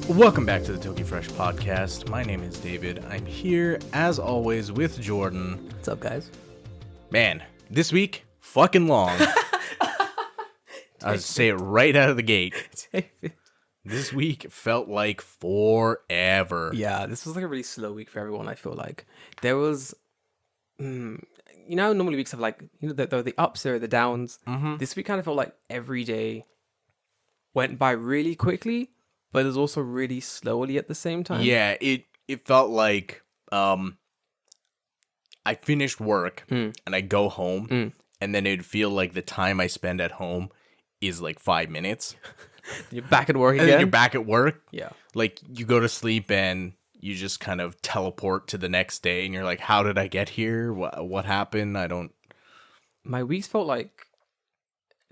Welcome back to the Toki Fresh podcast. My name is David. I'm here, as always, with Jordan. What's up, guys? Man, this week, fucking long. I'll say it right out of the gate. This week felt like forever. Yeah, this was like a really slow week for everyone, I feel like. There was, normally weeks have like, the ups or the downs. Mm-hmm. This week kind of felt like every day went by really quickly, but it was also really slowly at the same time. Yeah, it felt like I finished work and I go home and then it'd feel like the time I spend at home is like 5 minutes. You're back at work again. And then you're back at work. Yeah. Like you go to sleep and you just kind of teleport to the next day and you're like, how did I get here? What happened? My weeks felt like,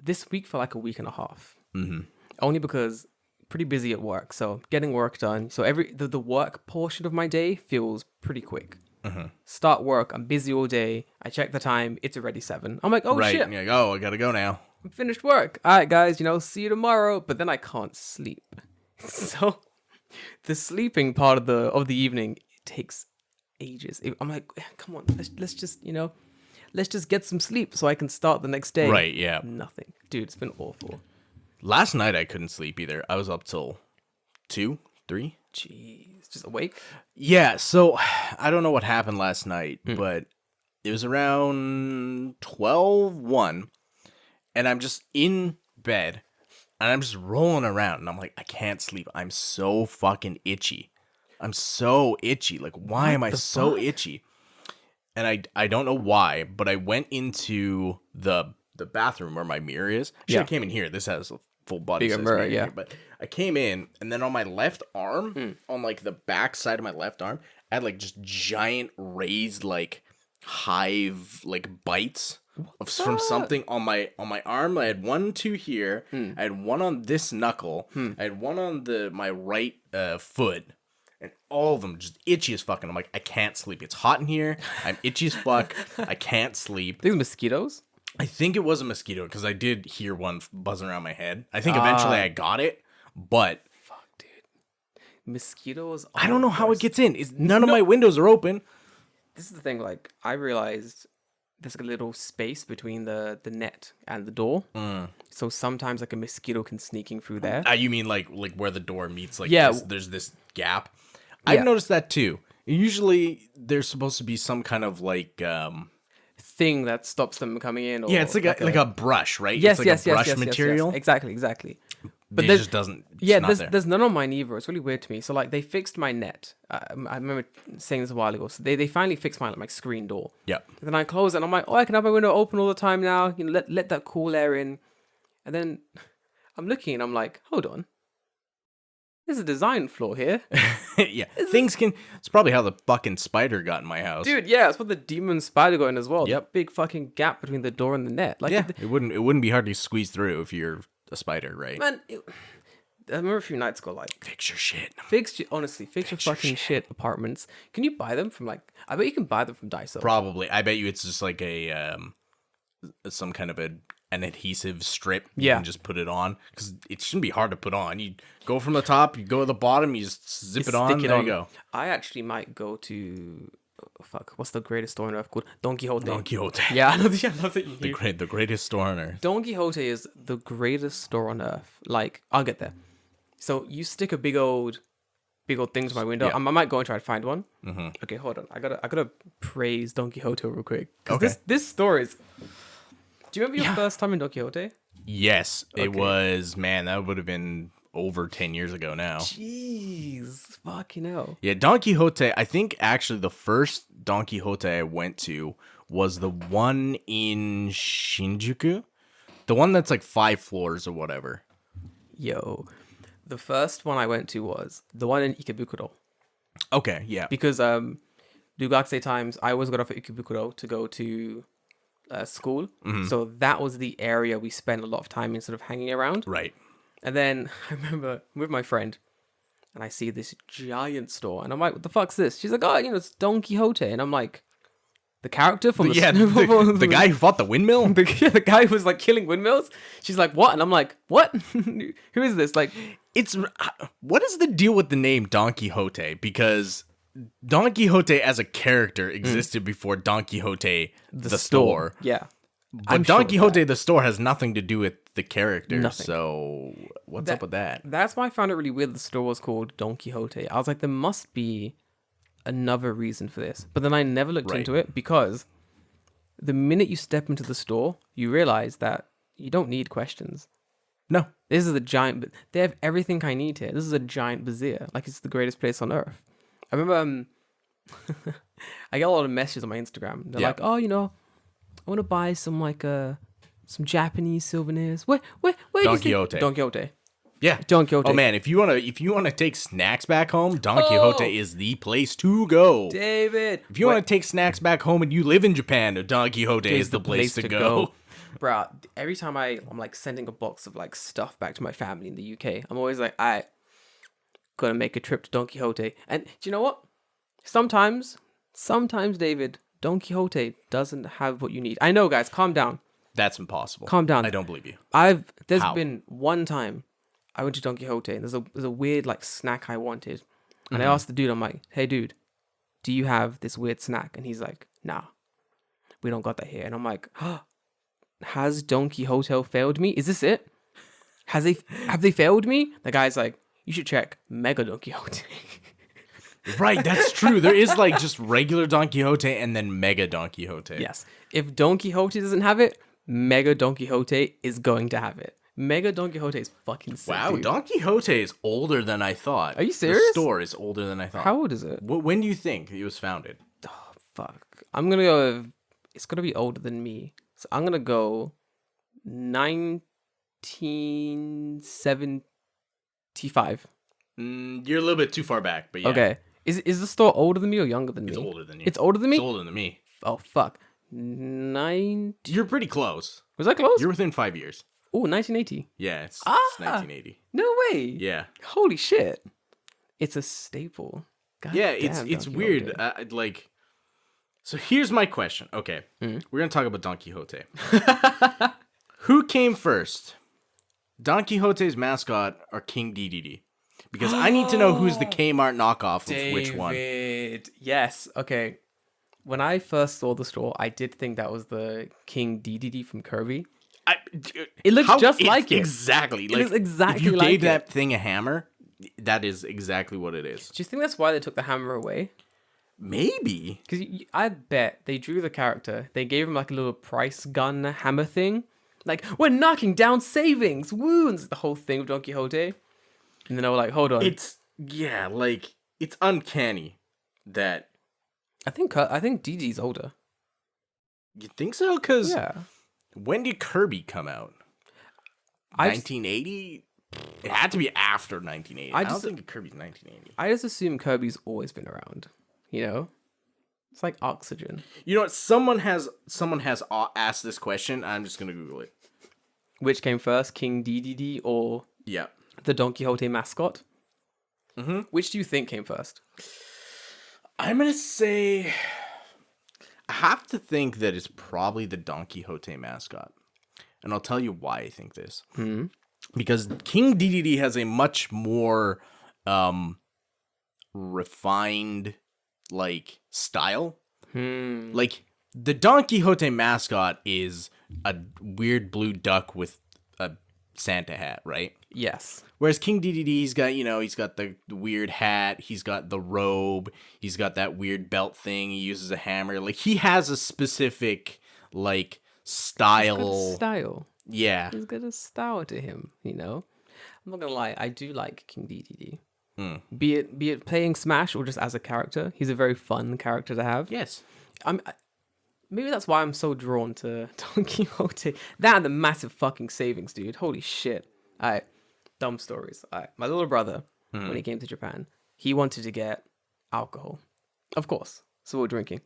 this week felt like a week and a half. Mm-hmm. Only because pretty busy at work, so getting work done. So the work portion of my day feels pretty quick. Mm-hmm. Start work, I'm busy all day. I check the time, it's already 7. I'm like, oh right. shit, And you're like, oh, I gotta go now. I'm finished work. All right, guys, see you tomorrow. But then I can't sleep, so the sleeping part of the evening takes ages. I'm like, come on, let's just get some sleep so I can start the next day. Right. Yeah. Nothing, dude. It's been awful. Last night I couldn't sleep either. I was up till 2, 3. Jeez, just awake. Yeah. So I don't know what happened last night, but it was around 12:01, and I'm just in bed and I'm just rolling around and I'm like, I can't sleep. I'm so fucking itchy. I'm so itchy. Like, why am I so itchy? And I don't know why, but I went into the bathroom where my mirror is. Actually, I came in here. This has a full body bigger mirror, yeah. here, but I came in, and then on my left arm, on like the back side of my left arm, I had like just giant raised like hive like bites from something on my arm. I had 1, 2 here. I had one on this knuckle. I had one on my right foot. And all of them just itchy as fuck. And I'm like, I can't sleep. It's hot in here. I'm itchy as fuck. I can't sleep. These mosquitoes? I think it was a mosquito because I did hear one buzzing around my head. I think eventually I got it, but Fuck, dude. Mosquitoes. I don't know how it gets in. None of my windows are open. This is the thing. Like, I realized there's like a little space between the net and the door. So sometimes like a mosquito can sneak in through there. You mean like where the door meets? Like, Yeah. there's this gap. I've noticed that too. Usually there's supposed to be some kind of like thing that stops them coming in. Or it's like a brush, right? Yes, it's like a brush material. Yes. Exactly. But it just doesn't. Yeah, it's not there's none on mine either. It's really weird to me. So like they fixed my net. I remember saying this a while ago. So they finally fixed my screen door. Yep. And then I close it and I'm like, oh, I can have my window open all the time now. Let that cool air in. And then I'm looking and I'm like, hold on. There's a design flaw here. Yeah. It's probably how the fucking spider got in my house. Dude, yeah, it's what the demon spider got in as well. Yep. The big fucking gap between the door and the net. Like, Yeah. It wouldn't be hard to squeeze through if you're a spider, right? Man, I remember a few nights ago, like, Fix your shit. fix your fucking shit apartments. Can you buy them from I bet you can buy them from Daiso. Probably. I bet you it's just like some kind of an adhesive strip. You can just put it on because it shouldn't be hard to put on. You go from the top, you go to the bottom, you just zip it on. There you go. I actually might go to what's the greatest store on earth called? Don Quixote. Don Quixote. Yeah, I love that you hear. The greatest store on earth. Don Quixote is the greatest store on earth. Like, I'll get there. So you stick a big old thing to my window. Yeah. I might go and try to find one. Mm-hmm. Okay, hold on. I gotta praise Don Quixote real quick. Okay. This store is. Do you remember your first time in Don Quixote? Yes, it Okay. was. Man, that would have been over 10 years ago now. Jeez, fucking hell. Yeah, Don Quixote. I think actually the first Don Quixote I went to was the one in Shinjuku, the one that's like 5 floors or whatever. Yo, the first one I went to was the one in Ikebukuro. Okay, yeah. Because Dugakusei times, I always got off at Ikebukuro to go to school. So that was the area we spent a lot of time in sort of hanging around. Right. And then I remember I'm with my friend and I see this giant store and I'm like, what the fuck's this? She's like, oh, it's Don Quixote. And I'm like, the character from the guy who fought the windmill? the guy who was like killing windmills. She's like, what? And I'm like, what? Who is this? Like, It's what is the deal with the name Don Quixote? Because Don Quixote as a character existed before Don Quixote the store. Yeah. But Don Quixote the store has nothing to do with the character. Nothing. So what's up with that? That's why I found it really weird the store was called Don Quixote. I was like, there must be another reason for this. But then I never looked into it because the minute you step into the store, you realize that you don't need questions. No. This is a giant... They have everything I need here. This is a giant bazaar. Like, it's the greatest place on earth. I remember... I get a lot of messages on my Instagram. They're like, oh, you know, I want to buy some, like, some Japanese souvenirs. Where Don Quixote. Don Quixote. Yeah. Don Quixote. Oh, man, if you wanna take snacks back home, Don Quixote is the place to go. David. If you want to take snacks back home and you live in Japan, Don Quixote is the place to go. Bro, every time I'm like sending a box of like stuff back to my family in the UK, I'm always like, I gotta make a trip to Don Quixote. And do you know what? Sometimes, David, Don Quixote doesn't have what you need. I know, guys, calm down. That's impossible. Calm down. I don't believe you. There's been one time I went to Don Quixote and there's a weird like snack I wanted. And I asked the dude, I'm like, hey dude, do you have this weird snack? And he's like, nah, we don't got that here. And I'm like, has Don Quixote failed me? Is this it? Have they failed me? The guy's like, you should check Mega Don Quixote. Right, that's true. There is like just regular Don Quixote and then Mega Don Quixote. Yes. If Don Quixote doesn't have it, Mega Don Quixote is going to have it. Mega Don Quixote is fucking sick. Wow, dude. Don Quixote is older than I thought. Are you serious? The store is older than I thought. How old is it? When do you think it was founded? Oh, fuck. I'm going to go... It's going to be older than me. So I'm going to go 1975. You're a little bit too far back, but yeah. Okay. Is the store older than me or younger than me? It's older than you. It's older than me? It's older than me. Oh, fuck. 9... You're pretty close. Was I close? You're within 5 years. Oh, 1980. Yeah, it's 1980. No way. Yeah. Holy shit. It's a staple. God Yeah, damn, it's Don weird. Quixote. So here's my question. Okay, we're gonna talk about Don Quixote. Who came first, Don Quixote's mascot or King DDD? Because I need to know who's the Kmart knockoff of which one. Yes. Okay. When I first saw the store, I did think that was the King DDD from Kirby. It looks just like it. Exactly. It is exactly if you like gave it. that thing a hammer, that is exactly what it is. Do you think that's why they took the hammer away? Maybe. Because I bet they drew the character. They gave him like a little price gun hammer thing. Like, we're knocking down savings. Woo! And it's the whole thing with Don Quixote. And then I was like, hold on. It's uncanny that... I think DD's older. You think so? Because Yeah. when did Kirby come out? 1980? It had to be after 1980. I don't think Kirby's 1980. I just assume Kirby's always been around. You know? It's like oxygen. You know what? Someone has asked this question. I'm just going to Google it. Which came first, King DDD or Yeah. the Don Quixote mascot? Mm-hmm. Which do you think came first? I'm going to say... I have to think that it's probably the Don Quixote mascot. And I'll tell you why I think this. Because King DDD has a much more refined, like, style. Like, the Don Quixote mascot is a weird blue duck with a Santa hat, right? Yes. Whereas King DDD, he's got the weird hat, he's got the robe, he's got that weird belt thing, he uses a hammer. Like, he has a specific, like, style. He's got a style. Yeah. He's got a style to him, you know? I'm not gonna lie, I do like King DDD. Be it playing Smash or just as a character, he's a very fun character to have. Yes. Maybe that's why I'm so drawn to Don Quixote. That and the massive fucking savings, dude. Holy shit. Alright, dumb stories. Alright, my little brother, when he came to Japan, he wanted to get alcohol. Of course. So we're drinking.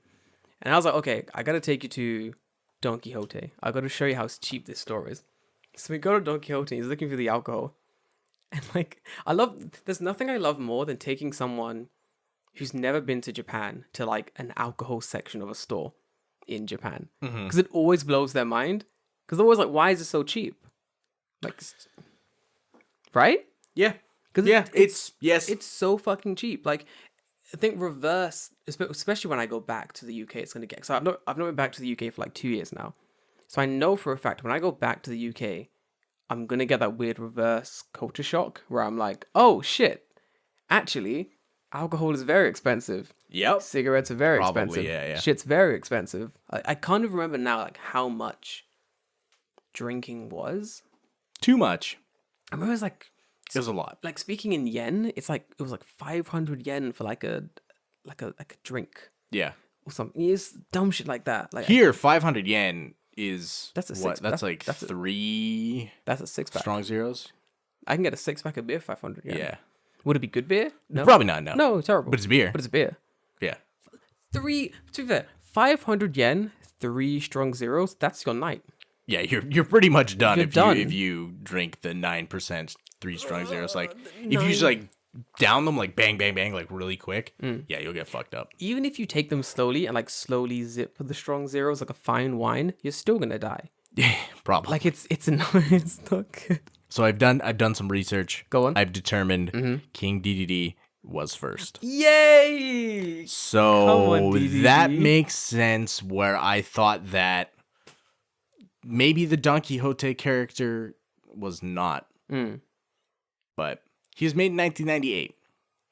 And I was like, okay, I gotta take you to Don Quixote. I gotta show you how cheap this store is. So we go to Don Quixote, he's looking for the alcohol. And like, there's nothing I love more than taking someone who's never been to Japan to like an alcohol section of a store in Japan. Because it always blows their mind. Because they're always like, why is it so cheap? Like, right? Yeah. Because Yeah, it's so fucking cheap. Like, I think reverse, especially when I go back to the UK, it's gonna get. So I've not been back to the UK for like 2 years now. So I know for a fact when I go back to the UK, I'm gonna get that weird reverse culture shock where I'm like, oh shit, actually, alcohol is very expensive. Yep. Cigarettes are very Probably, expensive. yeah. Shit's very expensive. I can't even remember now like how much drinking was. Too much. I remember It was a lot. like speaking in yen, it was like 500 yen for like a drink Yeah. or something. It's dumb shit like that. Like Here, 500 yen is That's a what? six- That's that's- like that's a- three that's a 6-pack. strong zeros. I can get a 6-pack of beer for 500 yen. Yeah. Would it be good beer? No. Probably not. No. No, terrible. But it's beer. But it's beer. Yeah. To be fair, 500 yen, 3 strong zeros. That's your night. Yeah. You're pretty much done You're if done. you drink the 9% 3 strong zeros. Like if you just like down them like bang bang bang like really quick. Yeah, you'll get fucked up. Even if you take them slowly and like slowly zip the strong zeros like a fine wine, you're still gonna die. Yeah, probably. Like it's not good. So I've done some research. Go on. I've determined King DDD was first. Yay! So Come on, DDD. that makes sense where I thought that maybe the Don Quixote character was not. But he was made in 1998.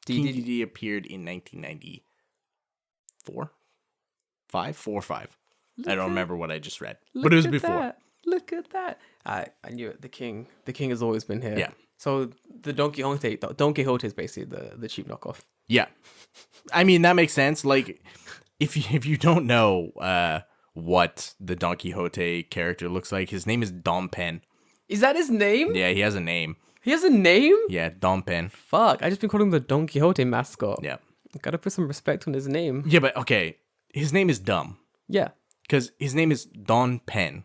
King DDD appeared in 1994? 4 or 5. I don't remember what I just read. But it was before. That. Look at that. I knew it. The king has always been here. Yeah. So the Don Quixote is basically the cheap knockoff. Yeah. I mean, that makes sense. Like, if you don't know what the Don Quixote character looks like, his name is Dom Pen. Is that his name? Yeah, he has a name. He has a name? Yeah, Dom Pen. Fuck. I just been calling him the Don Quixote mascot. Yeah. Gotta put some respect on his name. Yeah, but okay. His name is dumb. Yeah. Because his name is Don Pen.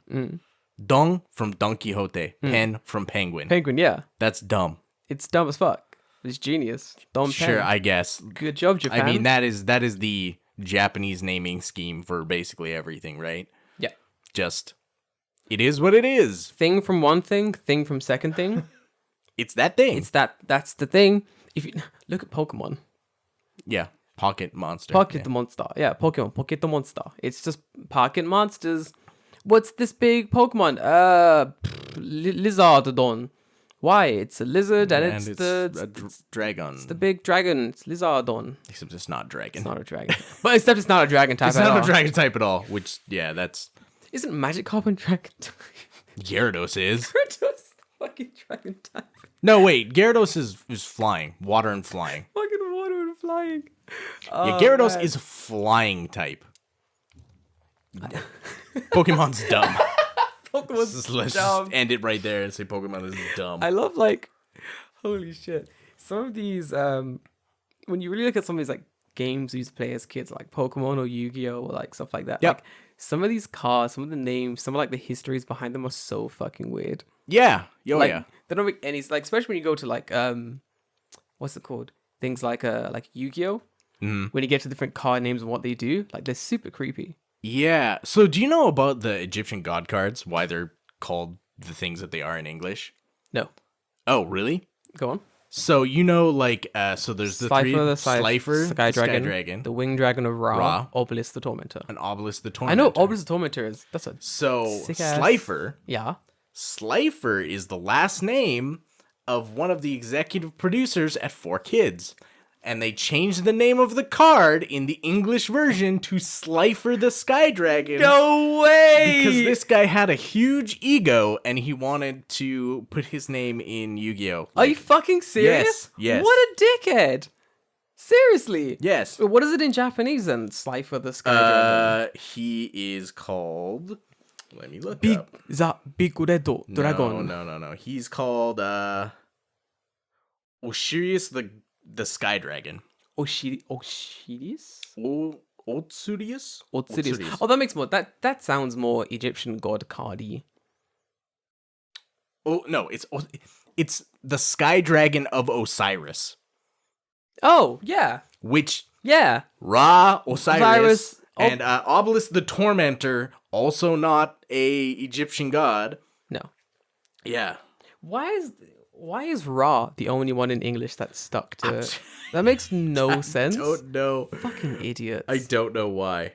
Don from Don Quixote. Pen from Penguin. Penguin, yeah. That's dumb. It's dumb as fuck. It's genius. Don Sure, Pen. I guess. Good job, Japan. I mean, that is the Japanese naming scheme for basically everything, right? Yeah. Just, it is what it is. Thing from one thing from second thing. It's that thing. That's the thing. If you look at Pokemon. Yeah. Pocket Monster. Pocket Monster. Yeah, Pokemon. Pocket Monster. It's just Pocket Monsters. What's this big Pokemon? Lizardon. Why? It's a lizard and it's a dragon. It's the big dragon. It's Lizardon. Except it's not dragon. It's not a dragon. But except it's not a dragon type It's at not all. a dragon type at all, which, yeah, that's... Isn't Magikarp a dragon type? Gyarados is. Gyarados fucking dragon type. No, wait. Gyarados is flying. Water and flying. Fucking water and flying. Yeah, Gyarados is flying type. Pokemon's dumb. Pokemon's Let's dumb. just end it right there and say Pokemon is dumb. I love holy shit. Some of these, when you really look at some of these like games we used to play as kids, like Pokemon or Yu-Gi-Oh or like stuff like that. Yep. Like some of these cards, some of the names, some of like the histories behind them are so fucking weird. Yeah. Like Yeah. they don't make any like, especially when you go to like what's it called? Things like Yu-Gi-Oh. Mm-hmm. When you get to different card names and what they do, like they're super creepy. Yeah. So do you know about the Egyptian god cards? Why they're called the things that they are in English? No. Oh, really? Go on. So you know, like, so there's the three: Slifer, Sky Dragon, Dragon, the Winged Dragon of Ra, Ra, Obelisk the Tormentor. and Obelisk the I Tormentor. know Obelisk the Tormentor is that's a So sick-ass- Slifer yeah. is the last name of one of the executive producers at 4Kids. And they changed the name of the card in the English version to Slifer the Sky Dragon. No way! Because this guy had a huge ego and he wanted to put his name in Yu-Gi-Oh! Are you fucking serious? Yes. What a dickhead! Seriously? Yes. What is it in Japanese then? Slifer the Sky Dragon. He is called... Let me look Big up. Big Red Dragon. No. He's called Osiris the Sky Dragon. Osiris? Otsurius? Osiris. Oh, that makes more. That sounds more Egyptian god cardy. Oh no, it's the Sky Dragon of Osiris. Oh yeah, Which yeah. Ra, Osiris, Oh. and Obelisk the Tormentor, also not a Egyptian god. No. Yeah. Why is Why is Ra the only one in English that's stuck to it? That makes no sense. I don't know. Fucking idiots. I don't know why.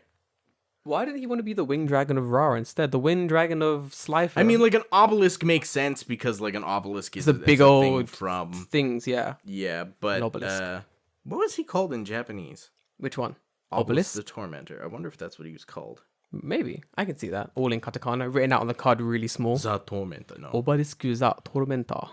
Why did he want to be the winged dragon of Ra instead? The winged dragon of Slifer. I mean, like, an obelisk makes sense because, like, an obelisk is the big old thing from... things, yeah. Yeah, but... An obelisk. What was he called in Japanese? Which one? Obelisk Obelisk? the Tormentor. I wonder if that's what he was called. Maybe. I can see that. All in katakana, written out on the card really small. The Tormentor, no. Obelisk za tormenta.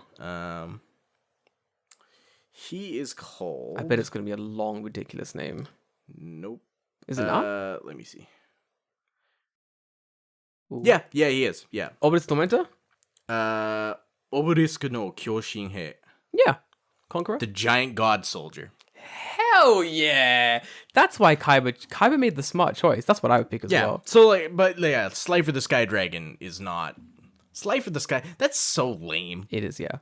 He is called... I bet it's going to be a long, ridiculous name. Nope. Is it not? Let me see. Ooh. Yeah, he is. Yeah. Obelisk tormenta? Obelisk no Kyoshinhei. Yeah. Conqueror? The giant god soldier. Hell yeah! That's why Kaiba made the smart choice. That's what I would pick as well. So, like, but, yeah, Slifer the Sky Dragon is not... Slifer the Sky... That's so lame. It is, yeah.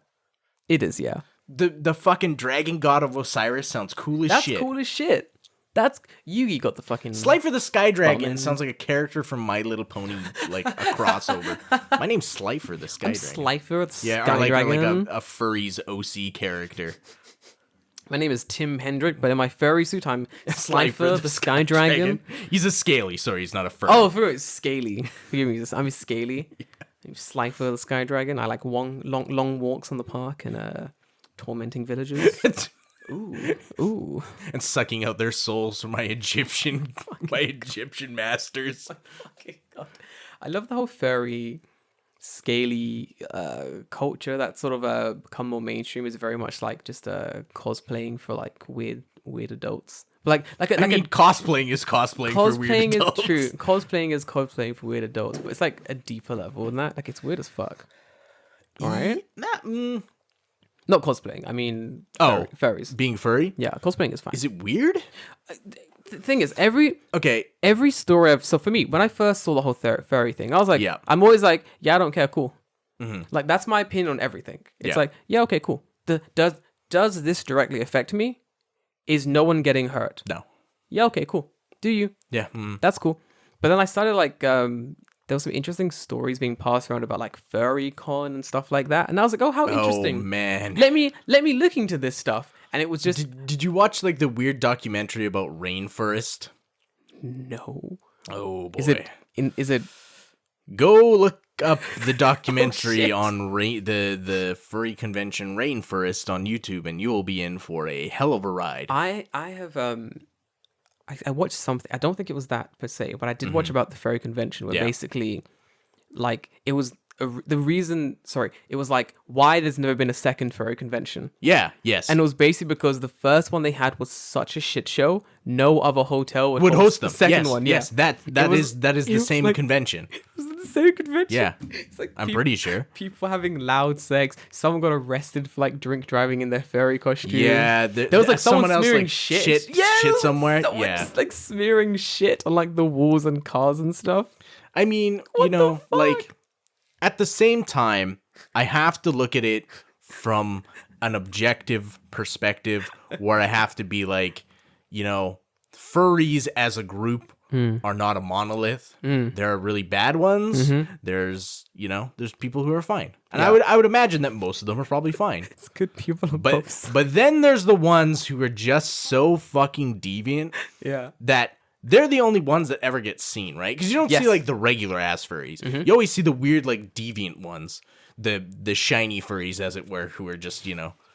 It is, yeah. The fucking dragon god of Osiris sounds cool as shit. That's cool as shit. That's... Yugi got the fucking... Slifer the Sky Dragon Bummin'. sounds like a character from My Little Pony, like, a crossover. My name's Slifer the Sky Dragon. Slifer the Yeah, Sky or like Dragon. a furry's OC character. My name is Tim Hendrick, but in my furry suit, I'm Slifer the Sky Dragon. He's a scaly, sorry, he's not a furry. Oh, it's Scaly. Forgive me, I'm Scaly. I'm Slifer the Sky Dragon. I like long walks on the park and tormenting villagers. Ooh. And sucking out their souls from my Egyptian masters. Fucking God. I love the whole furry, scaly culture that sort of become more mainstream. Is very much like just cosplaying for like weird adults. Cosplaying is cosplaying for weird adults. Cosplaying is true. Cosplaying is cosplaying for weird adults, but it's like a deeper level than that. Like it's weird as fuck. All right. Not cosplaying. I mean, furries. Being furry? Yeah, cosplaying is fine. Is it weird? The thing is, every story so for me, when I first saw the whole furry thing, I was like, Yeah. I'm always like, yeah, I don't care, cool. Mm-hmm. Like that's my opinion on everything. It's Yeah. like, yeah, okay, cool. Does this directly affect me? Is no one getting hurt? No. Yeah, okay, cool. Do you? Yeah. That's cool. But then I started like there was some interesting stories being passed around about like furry con and stuff like that, and I was like, oh, how interesting. Oh man. Let me look into this stuff. And it was just Did you watch like the weird documentary about rainforest? no. Oh boy. Is it Go look up the documentary shit. on the furry convention Rainforest on YouTube, and you will be in for a hell of a ride. I have I watched something. I don't think it was that per se, but I did watch about the furry convention where Yeah. basically, like, it was the reason. Sorry, it was like why there's never been a second furry convention, Yeah. Yes. and it was basically because the first one they had was such a shit show. No other hotel would host them. the second Yes, one. Yes. Yeah. That was- is the it was same like- convention. It was the same convention. Yeah. It's like I'm pretty sure. people having loud sex. Someone got arrested for like drink driving in their furry costume. Yeah. There was like someone else smearing like shit. shit somewhere. Someone Yeah. just, like smearing shit on like the walls and cars and stuff. I mean, What the fuck? like at the same time, I have to look at it from an objective perspective where I have to be like, furries as a group are not a monolith. There are really bad ones. There's people who are fine. And Yeah. I would imagine that most of them are probably fine. It's good people on both sides. But then there's the ones who are just so fucking deviant Yeah. that they're the only ones that ever get seen, right? Because you don't Yes. see like the regular ass furries. You always see the weird like deviant ones, the shiny furries, as it were, who are just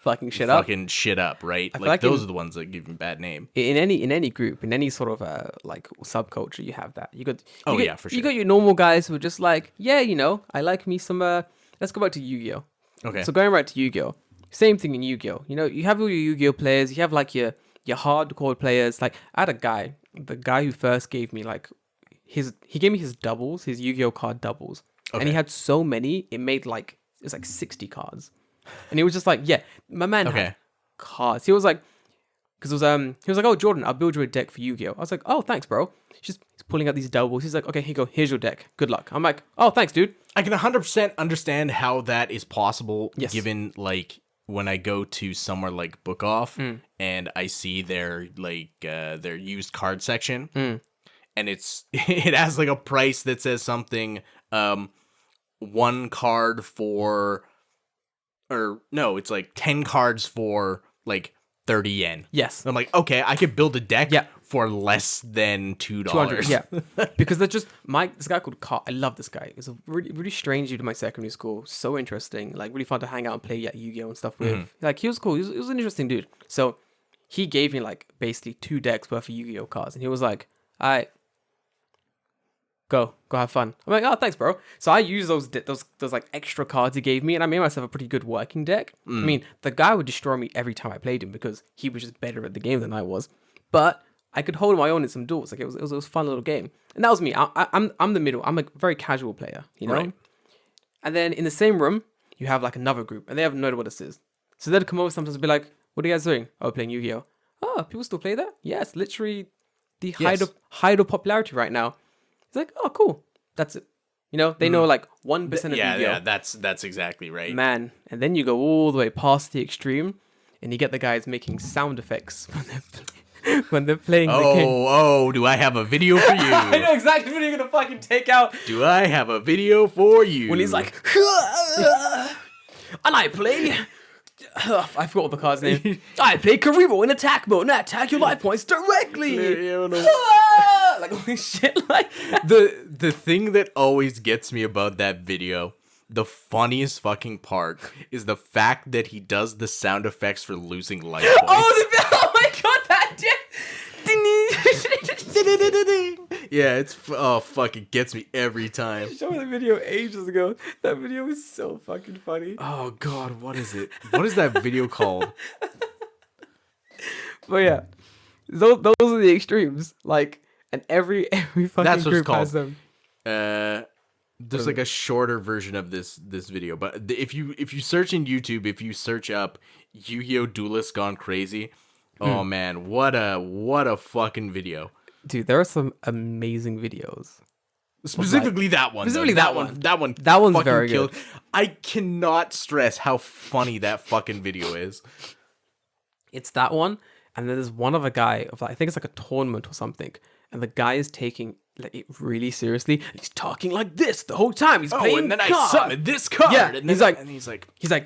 Fucking shit up. fucking shit up, right? feel Like like those in- are the ones that give them a bad name. In any group, in any sort of like subculture, you have that. For You sure. got your normal guys who are just like, yeah, I like me some. Let's go back to Yu-Gi-Oh. Okay. So going back to Yu-Gi-Oh, same thing in Yu-Gi-Oh. You have all your Yu-Gi-Oh players. You have like your hardcore players. Like I had a guy, the guy who first gave me like he gave me his doubles, his Yu-Gi-Oh card doubles, and he Okay. had so many, it was like 60 cards, and he was just like, yeah, my man Okay. had cards. He was like, because he was like, oh Jordan, I'll build you a deck for Yu-Gi-Oh. I was like, oh thanks, bro. He's pulling out these doubles. He's like, okay, here you go. Here's your deck. Good luck. I'm like, oh thanks, dude. I can 100% understand how that is possible, Yes. given like when I go to somewhere like Book Off and I see their their used card section, and it has like a price that says something one card for or no, it's like 10 cards for like 30 yen. Yes. I'm like, okay, I could build a deck Yeah. for less than $2. 200, yeah. Because they're just this guy called Carl. I love this guy. He's a really, really strange dude in my secondary school. So interesting. Like, really fun to hang out and play Yu-Gi-Oh! And stuff with. Like, he was cool. He was an interesting dude. So, he gave me, like, basically 2 decks worth of Yu-Gi-Oh! Cards. And he was like, all right, go have fun. I'm like, oh, thanks, bro. So, I used those like, extra cards he gave me, and I made myself a pretty good working deck. I mean, the guy would destroy me every time I played him because he was just better at the game than I was. But I could hold my own in some duels. Like it was a fun little game, and that was me. I'm the middle. I'm a very casual player, you know. Right. And then in the same room, you have like another group, and they have no idea what this is. So they'd come over sometimes and be like, "What are you guys doing?" "Oh, playing Yu-Gi-Oh." "Oh, people still play that?" "Yes, literally the height of popularity right now." It's like, "Oh, cool. That's it." You know, they know like 1% of Yu-Gi-Oh. Yeah, that's exactly right. Man, and then you go all the way past the extreme, and you get the guys making sound effects when they're playing the game. Oh, do I have a video for you? I know exactly what you're gonna fucking take out. Do I have a video for you? When he's like, and I play. I forgot what the card's name. I play Karibo in attack mode, and I attack your life points directly. Like all this shit like that. The thing that always gets me about that video, the funniest fucking part, is the fact that he does the sound effects for losing life points. Oh my god, that did. Yeah, it gets me every time. Show me the video ages ago. That video was so fucking funny. Oh god, what is it? What is that video called? But yeah, those are the extremes. Like, and every fucking That's what it's group called. has them. There's like a shorter version of this video, but if you search in YouTube, if you search up Yu-Gi-Oh! Duelist Gone Crazy, oh man, what a fucking video. Dude, there are some amazing videos. Specifically that one. Specifically though. that one. That one's fucking very killed. good. I cannot stress how funny that fucking video is. It's that one, and then there's one other guy of like, I think it's like a tournament or something, and the guy is taking like it really seriously. He's talking like this the whole time. He's playing and then card. I summoned this card. Yeah, and he's like,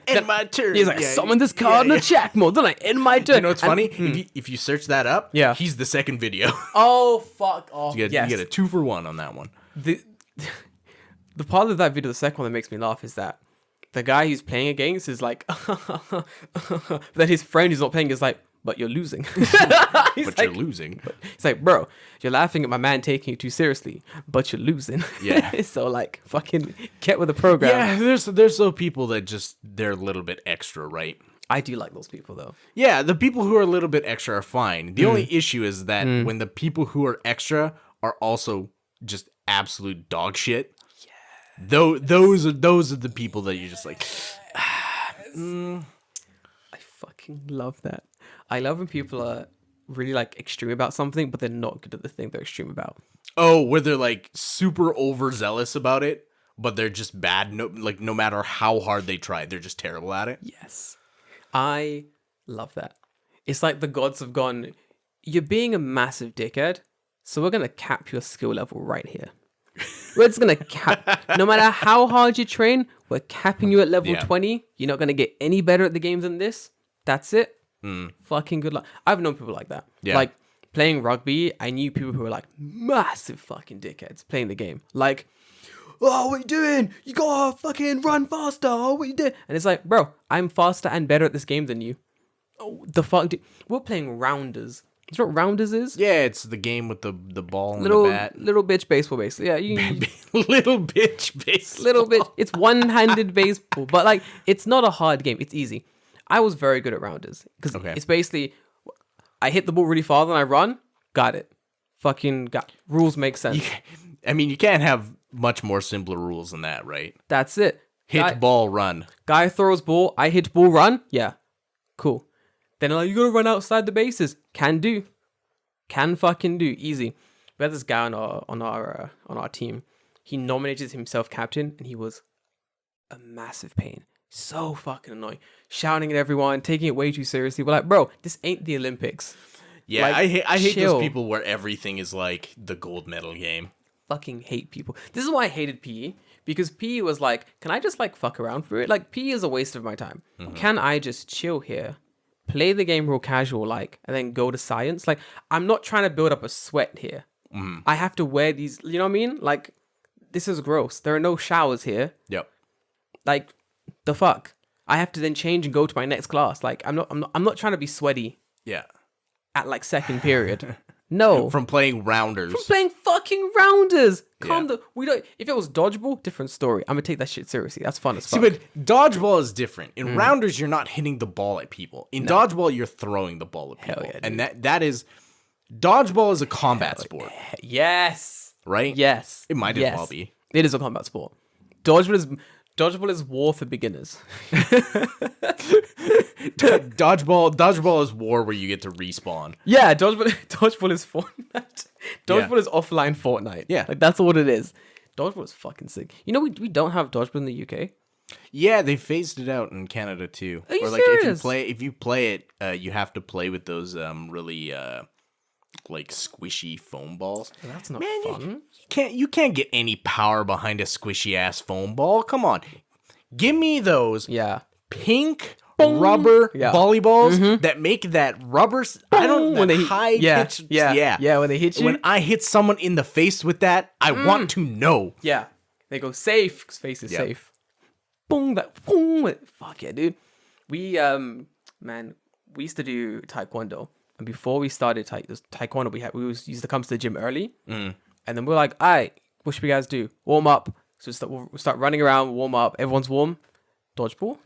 end my turn. He's like, Yeah, summon this card in attack mode, then I end my turn. You know what's funny? If you search that up, Yeah. he's the second video. Oh fuck off! You get a 2 for 1 on that one. The part of that video, the second one that makes me laugh, is that the guy he's playing against is like, but then his friend who's not playing is like, but you're losing. But like, you're losing. It's like, bro, you're laughing at my man taking you too seriously, but you're losing. Yeah. So like, fucking get with the program. Yeah, there's those people that just they're a little bit extra, right? I do like those people though. Yeah, the people who are a little bit extra are fine. The only issue is that when the people who are extra are also just absolute dog shit. Yeah. Those are the people that you're just like. I fucking love that. I love when people are really like extreme about something, but they're not good at the thing they're extreme about. Oh, where they're like super overzealous about it, but they're just bad. No matter how hard they try, they're just terrible at it. Yes. I love that. It's like the gods have gone, you're being a massive dickhead, so we're going to cap your skill level right here. We're just going to cap, no matter how hard you train, we're capping you at level 20. You're not going to get any better at the game than this. That's it. Fucking good luck. I've known people like that. Yeah. Like, playing rugby, I knew people who were like massive fucking dickheads playing the game. Like, oh, what you doing? You gotta fucking run faster. Oh, what you doing? And it's like, bro, I'm faster and better at this game than you. Oh, the fuck? We're playing rounders. Is that what rounders is? Yeah, it's the game with the ball and Little the bat. little bitch baseball, basically. Yeah, Little bitch baseball. little bit. It's one-handed baseball, but like, it's not a hard game. It's easy. I was very good at rounders because it's basically, I hit the ball really far, then I run. Got it. Fucking got rules make sense. You can't have much more simpler rules than that, right? That's it. Hit, ball, run. Guy throws ball. I hit ball, run. Yeah, cool. Then like, you gotta run outside the bases. Can do. Can fucking do. Easy. We had this guy on our team. He nominated himself captain, and he was a massive pain. So fucking annoying. Shouting at everyone, taking it way too seriously. We're like, bro, this ain't the Olympics. Yeah, Like, I hate chill. those people where everything is like the gold medal game. fucking hate people. This is why I hated PE, because PE was like, can I just like fuck around for it? Like PE is a waste of my time. Can I just chill here, play the game real casual, like, and then go to science? Like, I'm not trying to build up a sweat here. I have to wear these, you know what I mean? Like, this is gross. There are no showers here. Yep. Like, the fuck? I have to then change and go to my next class. Like, I'm not trying to be sweaty Yeah. at like second period. No. From playing rounders. Playing fucking rounders. Yeah. We don't. If it was dodgeball, different story. I'm gonna take that shit seriously. That's fun as See, fuck. but dodgeball is different. In rounders, you're not hitting the ball at people. In dodgeball, you're throwing the ball at people. yeah, and that is dodgeball is a combat sport, Yes. right? Yes. It might as well be. It is a combat sport. Dodgeball is war for beginners. Dodgeball is war where you get to respawn. Yeah, dodgeball is Fortnite. Dodgeball is offline Fortnite. Yeah. Like that's what it is. Dodgeball is fucking sick. You know, we don't have dodgeball in the UK. Yeah, they phased it out in Canada too. Are you or like serious? if you play it, you have to play with those really like squishy foam balls. That's not Man, fun. You can't get any power behind a squishy ass foam ball. Come on. Give me those Yeah. pink rubber Yeah. volleyballs that make that rubber When they high pitch. Yeah, when they hit you. When I hit someone in the face with that, I want to know. Yeah. They go safe, 'cause face is Yep. safe. Boom, boom. Fuck yeah, dude. We man, we used to do taekwondo. And before we started taekwondo, we used to come to the gym early. And then we're like, all right, what should we guys do? Warm up. So we'll start running around, warm up. Everyone's warm. Dodgeball.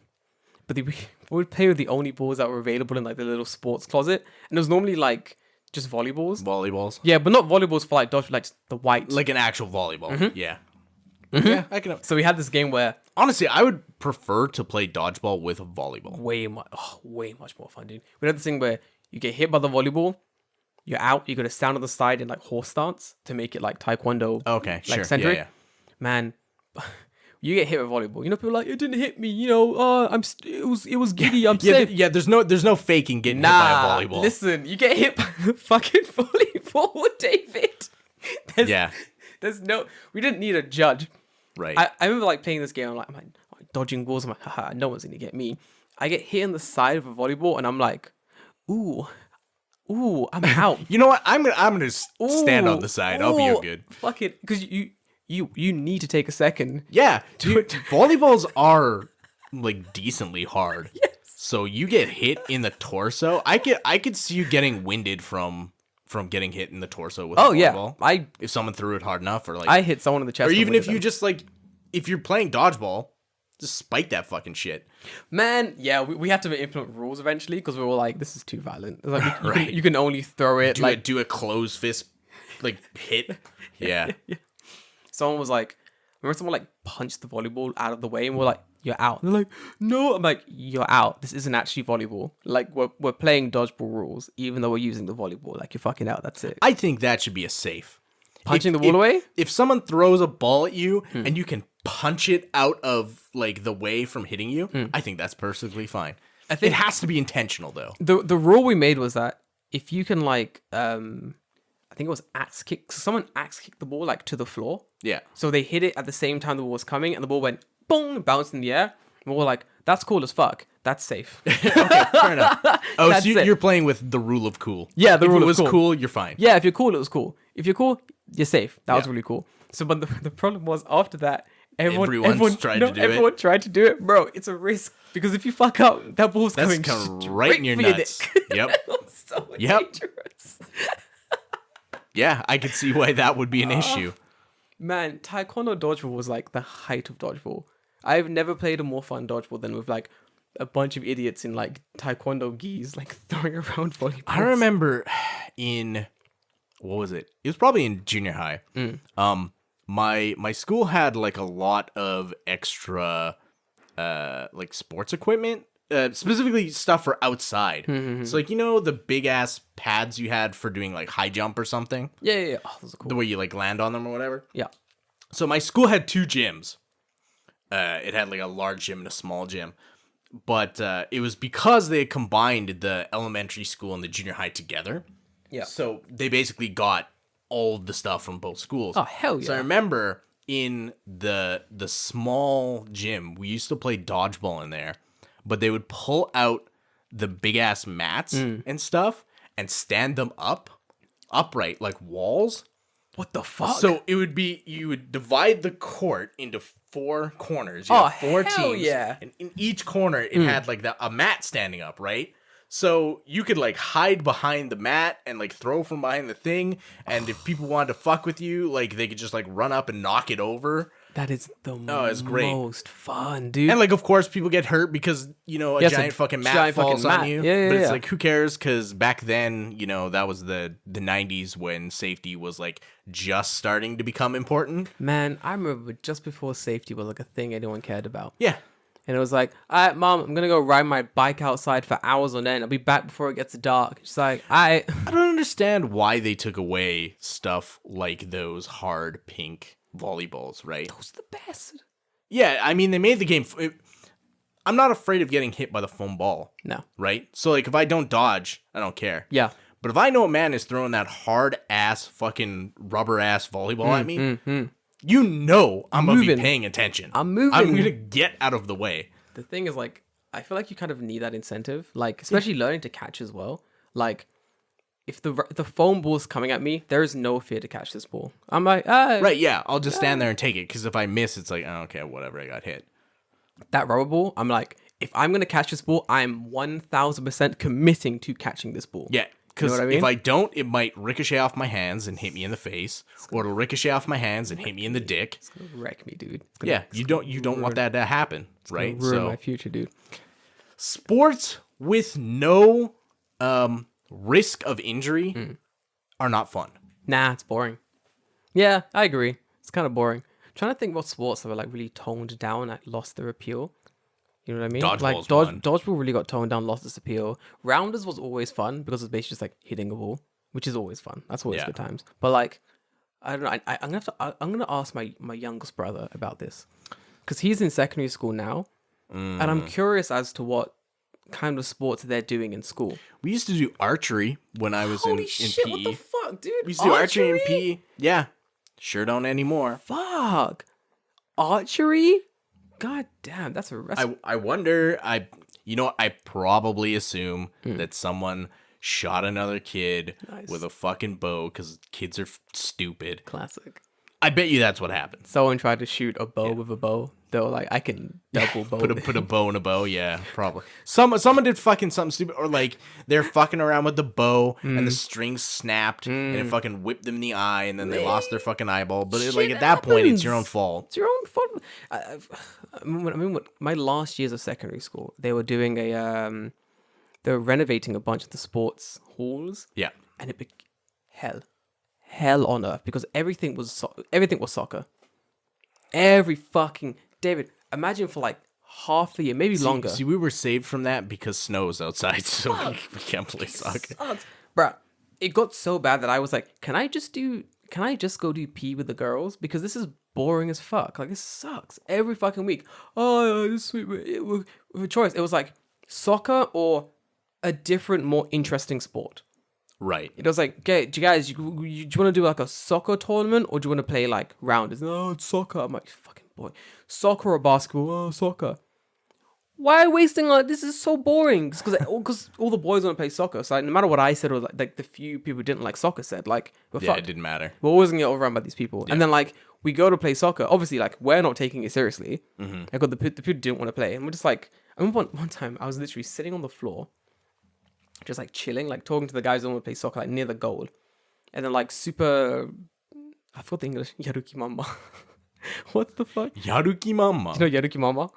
But we would play with the only balls that were available in like the little sports closet. And it was normally like just volleyballs. Volleyballs. Yeah, but not volleyballs for like dodgeball, like just the white. Like an actual volleyball. Yeah. Yeah, I can. So we had this game where Honestly, I would prefer to play dodgeball with a volleyball. way much more fun, dude. We had this thing where you get hit by the volleyball, you're out, you got to stand on the side in like horse stance to make it like taekwondo. Okay, sure. Like centric. Yeah. Man, you get hit with volleyball. You know, people are like, it didn't hit me. You know, it was giddy. I'm safe. There's no faking getting hit by a volleyball. Listen, you get hit by the fucking volleyball, David. There's no. We didn't need a judge. Right. I remember like playing this game. I'm like dodging balls. I'm like, haha, no one's gonna get me. I get hit in the side of a volleyball, and I'm like, ooh, I'm out. You know what? I'm gonna stand on the side. I'll be good. Fuck it, because you need to take a second. Yeah, dude, volleyballs are like decently hard. Yes. So you get hit in the torso. I could see you getting winded from getting hit in the torso with a volleyball. Yeah. If someone threw it hard enough, or like I hit someone in the chest. or even if you just like if you're playing dodgeball, just spike that fucking shit. Man, yeah, we had to implement rules eventually because we were like, this is too violent. It's like Right. you can only throw it Do a closed fist like hit. Yeah. Someone was like, remember someone like punched the volleyball out of the way and we're like, you're out. And they're like, no. I'm like, you're out. This isn't actually volleyball. Like we're playing dodgeball rules, even though we're using the volleyball. Like you're fucking out. That's it. I think that should be a safe. Punching the ball away? If someone throws a ball at you and you can punch it out of like the way from hitting you, I think that's perfectly fine. I think it has to be intentional though. The rule we made was that if you can like I think it was axe kick. So someone axe kicked the ball like to the floor. Yeah. So they hit it at the same time the ball was coming, and the ball went boom, bounced in the air. And we're like, that's cool as fuck. That's safe. Okay, fair enough. Oh, That's so it. you're playing with the rule of cool. Yeah, the if rule it of was cool. cool, you're fine. Yeah, if you're cool, it was cool. If you're cool, you're safe. That was Yeah. really cool. So, but the problem was after that, everyone tried to do it. Everyone tried to do it, bro. It's a risk because if you fuck up, that ball's That's coming right in your for nuts. dick. Yep. So Yep. dangerous. Yeah, I could see why that would be an issue. Man, Taekwondo dodgeball was like the height of dodgeball. I've never played a more fun dodgeball than with like a bunch of idiots in like Taekwondo gis like throwing around volleyballs. I remember in what was it? It was probably in junior high. My school had like a lot of extra like sports equipment. Specifically stuff for outside. So like, you know, the big ass pads you had for doing like high jump or something, Yeah. Oh, those are cool. the way you like land on them or whatever. Yeah. So my school had two gyms. It had like a large gym and a small gym, but it was because they had combined the elementary school and the junior high together. Yeah. So they basically got all of the stuff from both schools. Oh, hell So I yeah. remember in the small gym, we used to play dodgeball in there, but they would pull out the big ass mats and stuff and stand them upright like walls. What the fuck? So it would be, you would divide the court into 4 corners. You have 4 hell teams. yeah. And in each corner, it had like a mat standing up, right? So you could like hide behind the mat and like throw from behind the thing. And if people wanted to fuck with you, like they could just like run up and knock it over. That is the it's great. most fun, dude. And like, of course, people get hurt because, you know, a Yes, giant fucking mat giant falls fucking on mat. you. Yeah, but it's yeah. like, who cares? Because back then, you know, that was the 90s when safety was like just starting to become important. Man, I remember just before safety was like a thing anyone cared about. Yeah. And it was like, all right, Mom, I'm going to go ride my bike outside for hours on end. I'll be back before it gets dark. She's like, all right. I don't understand why they took away stuff like those hard pink volleyballs, right? Those are the best. Yeah, I mean, they made the game... I'm not afraid of getting hit by the foam ball, No. right? So, like, if I don't dodge, I don't care. Yeah. But if I know a man is throwing that hard-ass, fucking rubber-ass volleyball at me, you know I'm going to be Moving. paying attention. I'm moving. I'm going to get out of the way. The thing is, like, I feel like you kind of need that incentive, like, especially learning to catch as well. Like, if the foam ball's coming at me, there is no fear to catch this ball. I'm like, Right, yeah, I'll just stand there and take it, because if I miss, it's like, oh, okay, whatever, I got hit. that rubber ball, I'm like, if I'm going to catch this ball, I'm 1000% committing to catching this ball. Yeah, because what I mean? if I don't, it might ricochet off my hands and hit me in the face, or it'll ricochet off my hands and hit me in the dick. It's going to wreck me, dude. Yeah, you don't want that to happen, right? Ruin my future, dude. Sports with no risk of injury are not fun. Nah, it's boring. Yeah, I agree. It's kind of boring. I'm trying to think what sports that were like really toned down, like lost their appeal. You know what I mean? Dodgeball's Like one. dodgeball really got toned down, lost its appeal. Rounders was always fun because it's basically just like hitting a ball, which is always fun. That's always Yeah. good times. But like, I don't know. I'm gonna ask my youngest brother about this because he's in secondary school now, and I'm curious as to what kind of sports they're doing in school. We used to do archery when I was in PE. What the fuck, dude? We used to do archery in PE. Yeah, sure don't anymore. Fuck. Archery? God damn, that's a I wonder. I probably assume that someone shot another kid Nice. with a fucking bow because kids are stupid. classic. I bet you that's what happened. Someone tried to shoot a bow with a bow. They were like, I can double bow. Put a bow in a bow, yeah, probably. Someone did fucking something stupid, or like they're fucking around with the bow and the string snapped and it fucking whipped them in the eye and then they lost their fucking eyeball. But like at that point, it's your own fault. It's your own fault. I mean, my last years of secondary school, they were doing they were renovating a bunch of the sports halls. Yeah, And it hell on earth because everything was soccer. Every fucking David, imagine for like half a year, maybe longer. See, we were saved from that because snow was outside, so we can't play soccer. Bruh, it got so bad that I was like, can I just go do pee with the girls? Because this is boring as fuck. Like, this sucks. Every fucking week. Oh, this sweet. With a choice. It was like soccer or a different, more interesting sport. Right. It was like, okay, do you guys, do you want to do like a soccer tournament or do you want to play like rounders? No, it's soccer. I'm like, fucking boy. Soccer or basketball? Oh, soccer. Why wasting like this is so boring? Because all the boys want to play soccer. So like, no matter what I said or like the few people who didn't like soccer said, like, we're Yeah, fucked. it didn't matter. We're always gonna get overrun by these people. And then like we go to play soccer. Obviously, like we're not taking it seriously. Like the people didn't want to play, and we're just like. I remember one time I was literally sitting on the floor, just like chilling, like talking to the guys who want to play soccer, like near the goal, and then like super. I forgot the English. Yaruki mama. What the fuck? Yaruki mama. You know Yaruki mama?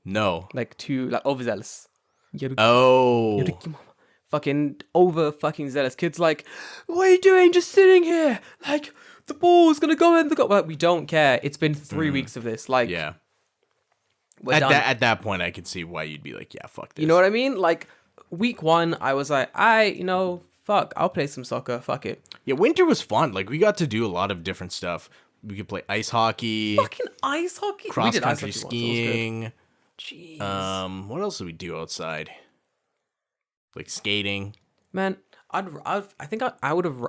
No. Like two like overzealous. Yaruki. Oh. Yaruki mama. Fucking over fucking zealous kids like, what are you doing just sitting here? Like, the ball's gonna go in the goal. Like, we don't care. It's been 3 weeks of this. Like, Yeah. we're done. At that point, I could see why you'd be like, yeah, fuck this. You know what I mean? Like, week 1, I was like, fuck, I'll play some soccer. Fuck it. Yeah, winter was fun. Like, we got to do a lot of different stuff. We could play ice hockey, Fucking ice hockey. We cross did ice country hockey once, it was good. skiing. Jeez. What else did we do outside? Like skating. Man, I think I would have.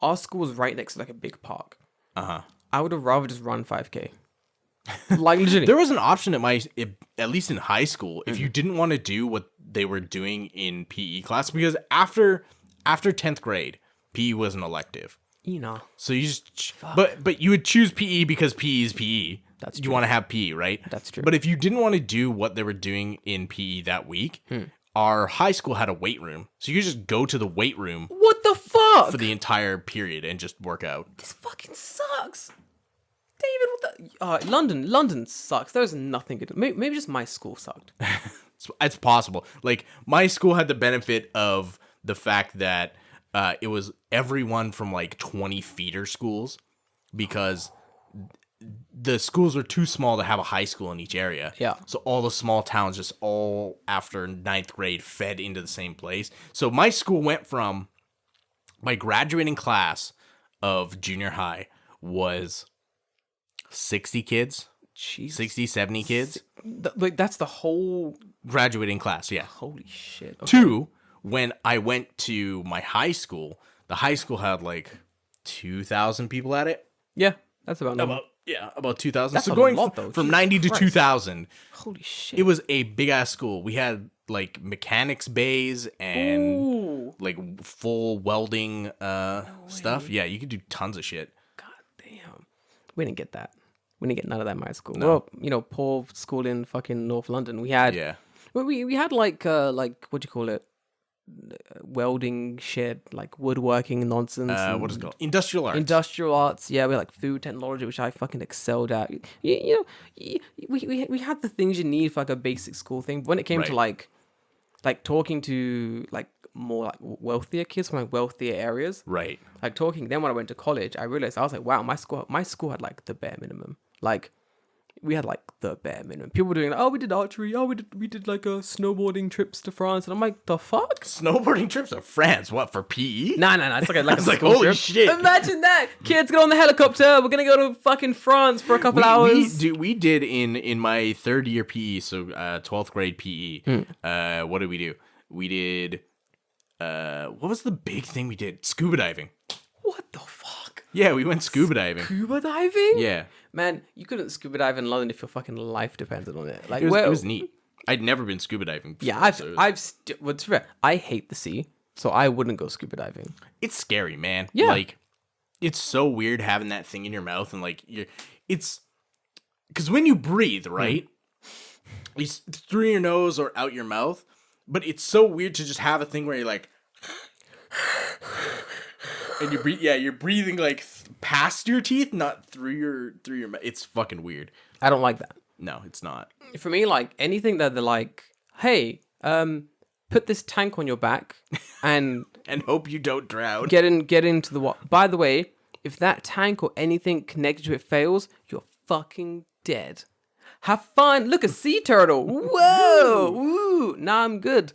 our school was right next to like a big park. Uh-huh. I would have rather just run 5K. Like legitimately. There was an option at least in high school, if you didn't want to do what they were doing in PE class, because after 10th grade, PE was an elective. You know. So you just, but you would choose PE because PE is PE. That's You true. want to have PE, right? That's true. But if you didn't want to do what they were doing in PE that week, our high school had a weight room. So you could just go to the weight room What the fuck? for the entire period and just work out. This fucking sucks. David, what the... London sucks. There's nothing good. Maybe just my school sucked. It's possible. Like, my school had the benefit of the fact that it was everyone from like 20 feeder schools, because the schools were too small to have a high school in each area. Yeah. So all the small towns just all after 9th grade fed into the same place. So my school went from, my graduating class of junior high was 60 kids, Jesus. 60, 70 kids. Like, that's the whole... Graduating class, yeah. Holy shit. Okay. 2, when I went to my high school, the high school had like 2,000 people at it. Yeah, that's about normal. About 2,000. That's So a going lot, though. from Jesus 90 to Christ. 2,000, Holy shit. it was a big ass school. We had like mechanics bays and Ooh. like full welding stuff. Yeah, you could do tons of shit. God damn. We didn't get that. We didn't get none of that in my school. No. Well, you know, poor school in fucking North London. We had... Yeah. We had like what do you call it? Welding shit, like woodworking nonsense. What is it called? Industrial arts. Industrial arts, yeah. We had like food technology, which I fucking excelled at. We had the things you need for like a basic school thing. But when it came to like talking to like more like wealthier kids from like wealthier areas, Right. like talking. Then when I went to college, I realized I was like, wow, my school had like the bare minimum. Like we had like the bare minimum. People were doing like, oh, we did archery. Oh, we did like snowboarding trips to France, and I'm like, the fuck? Snowboarding trips to France. What, for PE? Nah. It's like a I was like, school holy trip. shit. Imagine that. Kids, get on the helicopter. We're gonna go to fucking France for a couple hours. We did in my third year PE, so 12th grade PE. What did we do? We did what was the big thing we did? Scuba diving. What the fuck? Yeah, we went scuba diving. Scuba diving? Yeah. Man, you couldn't scuba dive in London if your fucking life depended on it. Like, It was neat. I'd never been scuba diving before, Yeah, so what's fair? I hate the sea, so I wouldn't go scuba diving. it's scary, man. Yeah. Like, it's so weird having that thing in your mouth, and like it's because when you breathe, right? It's through your nose or out your mouth, but it's so weird to just have a thing where you're like, and you breathe. Yeah, you're breathing like past your teeth, not through your mouth. It's fucking weird. I don't like that. No, it's not. For me, like anything that they're like, hey, put this tank on your back and And hope you don't drown. get into the water. By the way, if that tank or anything connected to it fails, you're fucking dead. Have fun. Look, a sea turtle. Whoa. Woo. Nah, I'm good.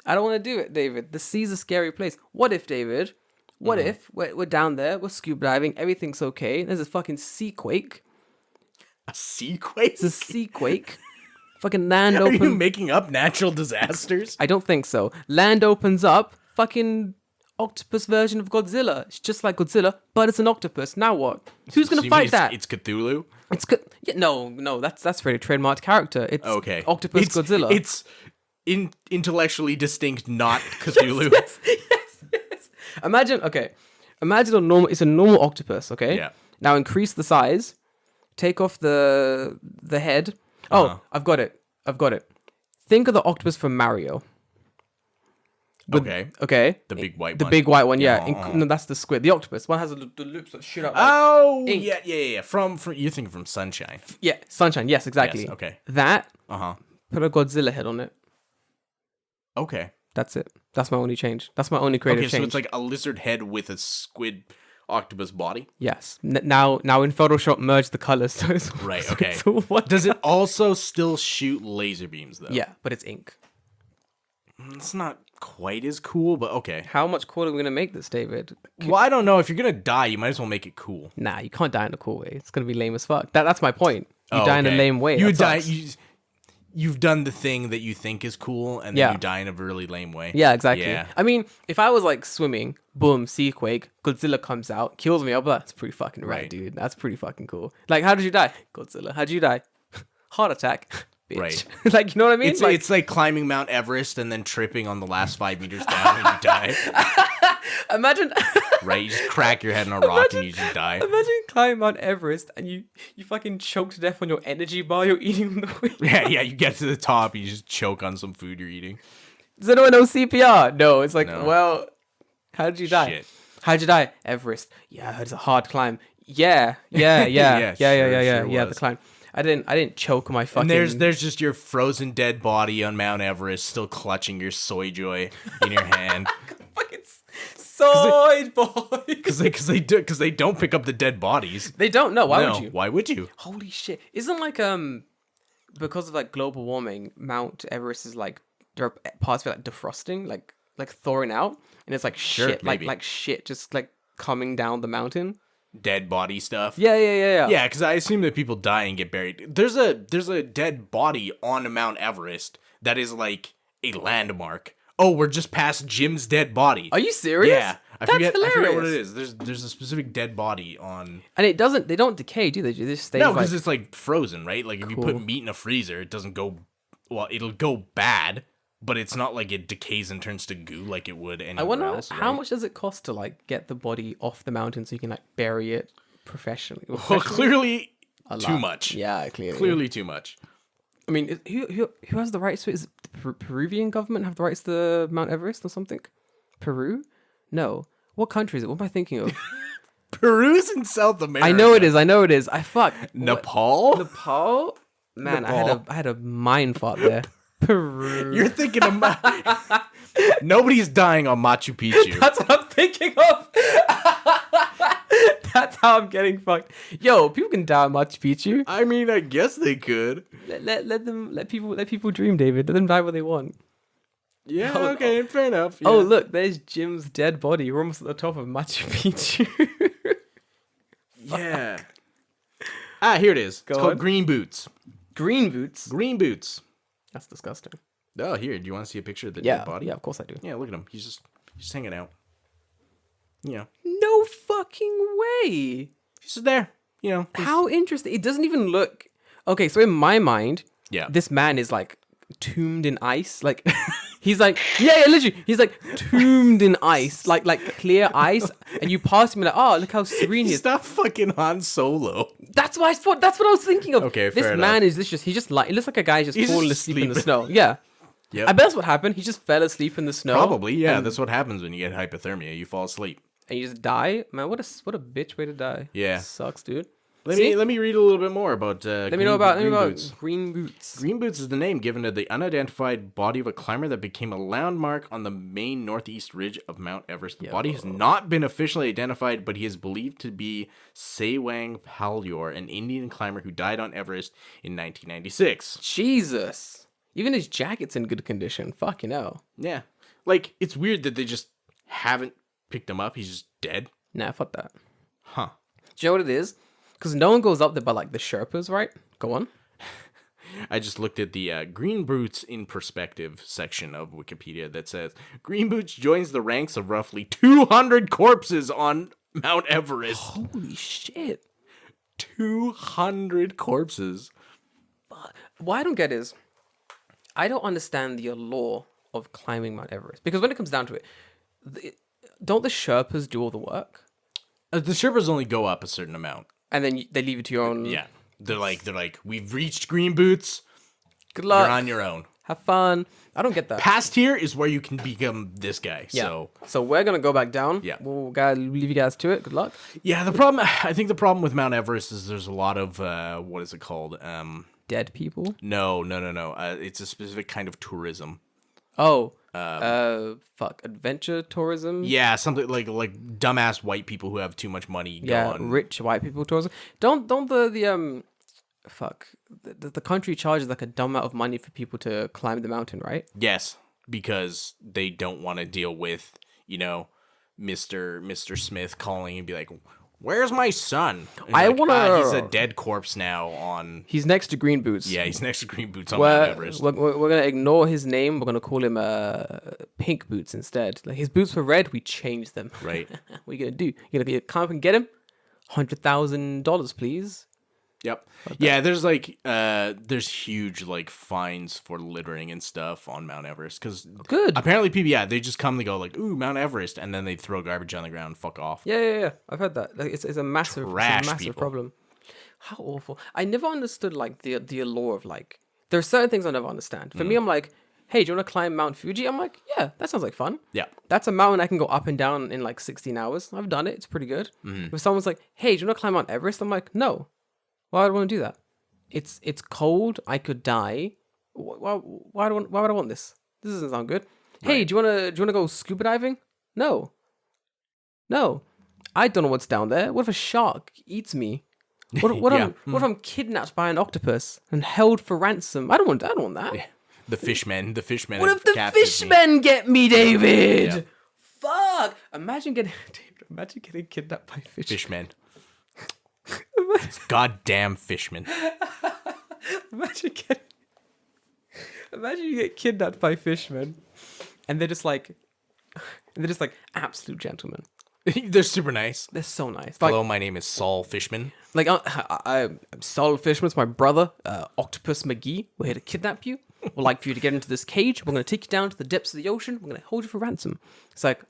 I don't want to do it, David. The sea's a scary place. What if, David? What if we're down there, we're scuba diving, everything's okay. There's a fucking sea quake. A sea quake? It's a sea quake. Fucking land Are you open. making up natural disasters? I don't think so. Land opens up. Fucking octopus version of Godzilla. It's just like Godzilla, but it's an octopus. Now what? Who's So gonna you fight mean that? It's Cthulhu? It's yeah, no. That's really trademarked character. It's Okay. Octopus It's- Godzilla. It's intellectually distinct, not Cthulhu. yes. Imagine a normal. It's a normal octopus. Okay. Yeah. Now increase the size. Take off the head. Oh, I've got it. Think of the octopus from Mario. Okay. Okay. The big white The one. big white one. Yeah. Yeah. No, that's the squid. The octopus one has the loops that shoot out. Like, Oh, ink. yeah. From you're thinking from Sunshine. yeah. Sunshine. Yes, exactly. Yes, okay. That. Uh-huh. Put a Godzilla head on it. Okay. That's it. That's my only change. That's my only creative Okay, change. so it's like a lizard head with a squid octopus body. Yes. Now in Photoshop, merge the colors. So it's Right, okay. So what? Does it also still shoot laser beams though? Yeah, but it's ink. It's not quite as cool, but okay. How much cooler are we gonna make this, David? Well, I don't know. If you're gonna die, you might as well make it cool. Nah, you can't die in a cool way. It's gonna be lame as fuck. That's my point. You Oh, die in a okay. lame way. You That die. sucks. you've done the thing that you think is cool, and then you die in a really lame way. Yeah, exactly. Yeah. I mean, if I was like swimming, boom, sea quake, Godzilla comes out, kills me, I'll be like, that's pretty fucking rad, dude. That's pretty fucking cool. Like, how did you die? Godzilla. How'd you die? Heart attack. Bitch. Right. Like, you know what I mean? It's like climbing Mount Everest and then tripping on the last 5 meters down and you die. Imagine. Right? You just crack your head on a rock and you just die. Imagine climbing Mount Everest and you fucking choke to death on your energy bar you're eating on the way. Yeah, you get to the top, you just choke on some food you're eating. Does anyone know CPR? No, it's like, well, how did you die? Shit. How'd you die? Everest. Yeah, it's a hard climb. Yeah, sure the was. climb. I didn't choke my fucking. And there's just your frozen dead body on Mount Everest, still clutching your soy joy in your hand. fucking soy boy. Because they don't pick up the dead bodies. They don't know. Why would you? Why would you? Holy shit! Isn't like because of like global warming, Mount Everest is like there are parts of it like defrosting, like thawing out, and it's like shit, maybe. like shit, just like coming down the mountain. Dead body stuff. Yeah. Yeah, because I assume that people die and get buried. There's a dead body on Mount Everest that is like a landmark. Oh, we're just past Jim's dead body. Are you serious? Yeah, I forget what it hilarious. is. There's a specific dead body on. And they don't decay, do they? They just stay. No, because it's like frozen, right? Like if you Cool. put meat in a freezer, it doesn't go. Well, it'll go bad, but it's not like it decays and turns to goo like it would anywhere I wonder else. how right? much does it cost to like get the body off the mountain so you can like bury it professionally? Well, clearly too lot. much. Yeah, clearly. Clearly too much. I mean, who has the rights to it? Is it the Peruvian government have the rights to Mount Everest or something? Peru? No. What country is it? What am I thinking of? Peru's in South America. I know it is. I fuck. Nepal? Nepal? Man, Nepal. I had a mind fart there. Peru. You're thinking of nobody's dying on Machu Picchu. That's what I'm thinking of. That's how I'm getting fucked. Yo, people can die on Machu Picchu. I mean, I guess they could. Let people dream, David. Let them die what they want. Yeah, okay, fair enough. Oh, yeah. look, there's Jim's dead body. We're almost at the top of Machu Picchu. Yeah. Here it is. It's called on. Green Boots. Green boots. Green Boots. That's disgusting. Oh, here. Do you want to see a picture of the Yeah, dead body? yeah, of course I do. Yeah, look at him. He's just hanging out. Yeah. No fucking way. He's just there. You know. How interesting. It doesn't even look. Okay, so in my mind, Yeah. this man is like tombed in ice. Like, he's like, yeah, literally. He's like tombed in ice, like clear ice. And you pass him and like, oh, look how serene he is. Stop fucking Han Solo. That's what I was thinking of. Okay, this fair man is just he looks like a guy just He's falling just asleep in the sleeping. snow. Yeah. Yep. I bet that's what happened. He just fell asleep in the snow. Probably, yeah. And, That's what happens when you get hypothermia. You fall asleep. and you just die. Man, what a bitch way to die. Yeah. Sucks, dude. Let See? me read a little bit more about Let me know about Boots. green boots. Green Boots is the name given to the unidentified body of a climber that became a landmark on the main northeast ridge of Mount Everest. The body has not been officially identified, but he is believed to be Sewang Palyor, an Indian climber who died on Everest in 1996. Jesus. Even his jacket's in good condition. Fucking hell. Yeah. Like, it's weird that they just haven't picked him up. He's just dead. Nah, fuck that. Huh. Do you know what it is? Because no one goes up there but like the Sherpas, right? Go on. I just looked at the Green Boots in Perspective section of Wikipedia that says Green Boots joins the ranks of roughly 200 corpses on Mount Everest. Holy shit. 200 corpses. What I don't get is, I don't understand the allure of climbing Mount Everest. Because when it comes down to it, don't the Sherpas do all the work? The Sherpas only go up a certain amount. And then they leave it to your own... Yeah. They're like, we've reached Green Boots. Good luck. You're on your own. Have fun. I don't get that. Past here is where you can become this guy. Yeah. So we're going to go back down. Yeah. We'll leave you guys to it. Good luck. Yeah, I think the problem with Mount Everest is there's a lot of, what is it called? Dead people? No. It's a specific kind of tourism. Oh. Adventure tourism? Yeah, something like dumbass white people who have too much money go Yeah, on. rich white people tourism. Don't the country charges like a dumb amount of money for people to climb the mountain, right? Yes, because they don't want to deal with, Mr. Smith calling and be like, Where's my son? And I like, wanna- he's a dead corpse now on... He's next to Green Boots. Yeah, he's next to Green Boots on Mount We're, Everest. we're, we're gonna ignore his name. We're gonna call him Pink Boots instead. Like his boots were red, we changed them. Right. What are you gonna do? You're gonna come up and get him? $100,000, please. Yep. Yeah, there's like there's huge like fines for littering and stuff on Mount Everest because Good. apparently people they just come, they go like, ooh, Mount Everest, and then they throw garbage on the ground and fuck off. Yeah. I've heard that. Like, it's a massive, Trash massive people. problem. How awful. I never understood like the allure of like. There are certain things I never understand. For me, I'm like, hey, do you want to climb Mount Fuji? I'm like, yeah, that sounds like fun. Yeah. That's a mountain I can go up and down in like 16 hours. I've done it. It's pretty good. If someone's like, hey, do you want to climb Mount Everest? I'm like, no. Why would I want to do that? It's cold. I could die. Why would I want this? This doesn't sound good. Hey, Right. do you wanna go scuba diving? No. I don't know what's down there. What if a shark eats me? What Yeah. if I'm kidnapped by an octopus and held for ransom? I don't want that. Yeah. The fishmen. What if the captured me. fishmen get me, David? Yeah. Fuck! Imagine getting kidnapped by fish. Fishmen. Goddamn fishmen. Imagine you get kidnapped by fishmen, and they're just like absolute gentlemen. They're super nice. They're so nice. Like, Hello, my name is Saul Fishman. like I'm Saul Fishman. It's my brother, Octopus McGee. We're here to kidnap you. We'd like for you to get into this cage. We're going to take you down to the depths of the ocean. We're going to hold you for ransom. It's like,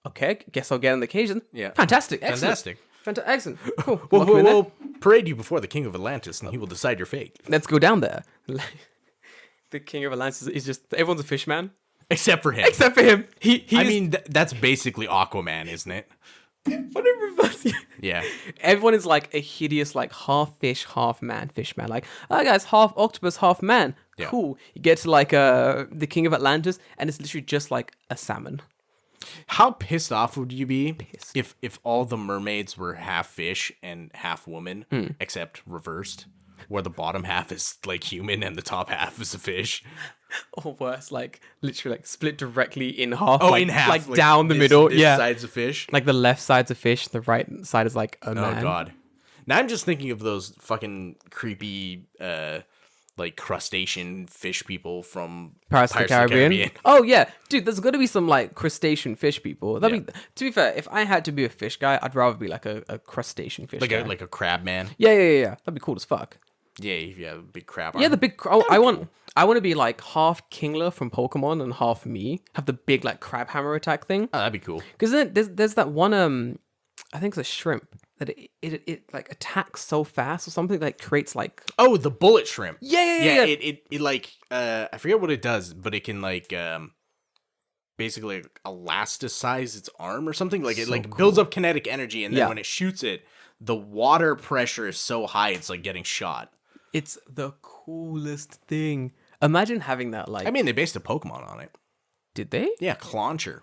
okay. Guess I'll get in the cage then. Yeah. Fantastic. Excellent. Fantastic. Excellent. Cool. We'll, Lock me in there. we'll parade you before the king of Atlantis, and he will decide your fate. Let's go down there. The king of Atlantis is just everyone's a fish man Except for him. except for him. I mean, that's basically Aquaman, isn't it? Yeah. Everyone is like a hideous, like half fish, half man, fish man. Like, oh guys, half octopus, half man. Yeah. Cool. You get to like the king of Atlantis, and it's literally just like a salmon. How pissed off would you be if all the mermaids were half fish and half woman, except reversed, where the bottom half is like human and the top half is a fish? Or worse, like literally like split directly in half. Oh, like, in half, like down the this- middle. This Yeah, side's a fish. like the left side's a fish, the right side is like a man. Oh god. Now I'm just thinking of those fucking creepy, like crustacean fish people from Pirates of the Caribbean. Oh yeah, dude. There's got to be some like crustacean fish people. That'd be. To be fair, if I had to be a fish guy, I'd rather be like a crustacean fish Like guy. a crab man. Yeah. That'd be cool as fuck. Yeah, big crab. Yeah, arm. the big. I want to be like half Kingler from Pokemon and half me. Have the big like crab hammer attack thing. Oh, that'd be cool. Because then there's that one I think it's a shrimp that it like attacks so fast or something that creates like Oh, the bullet shrimp. yeah. It like I forget what it does, but it can like basically like, elasticize its arm or something. Like it like builds up kinetic energy, and then Yeah. when it shoots it, the water pressure is so high it's like getting shot. It's the coolest thing. Imagine having that. Like, I mean, they based a Pokemon on it. did they? Yeah, Clauncher.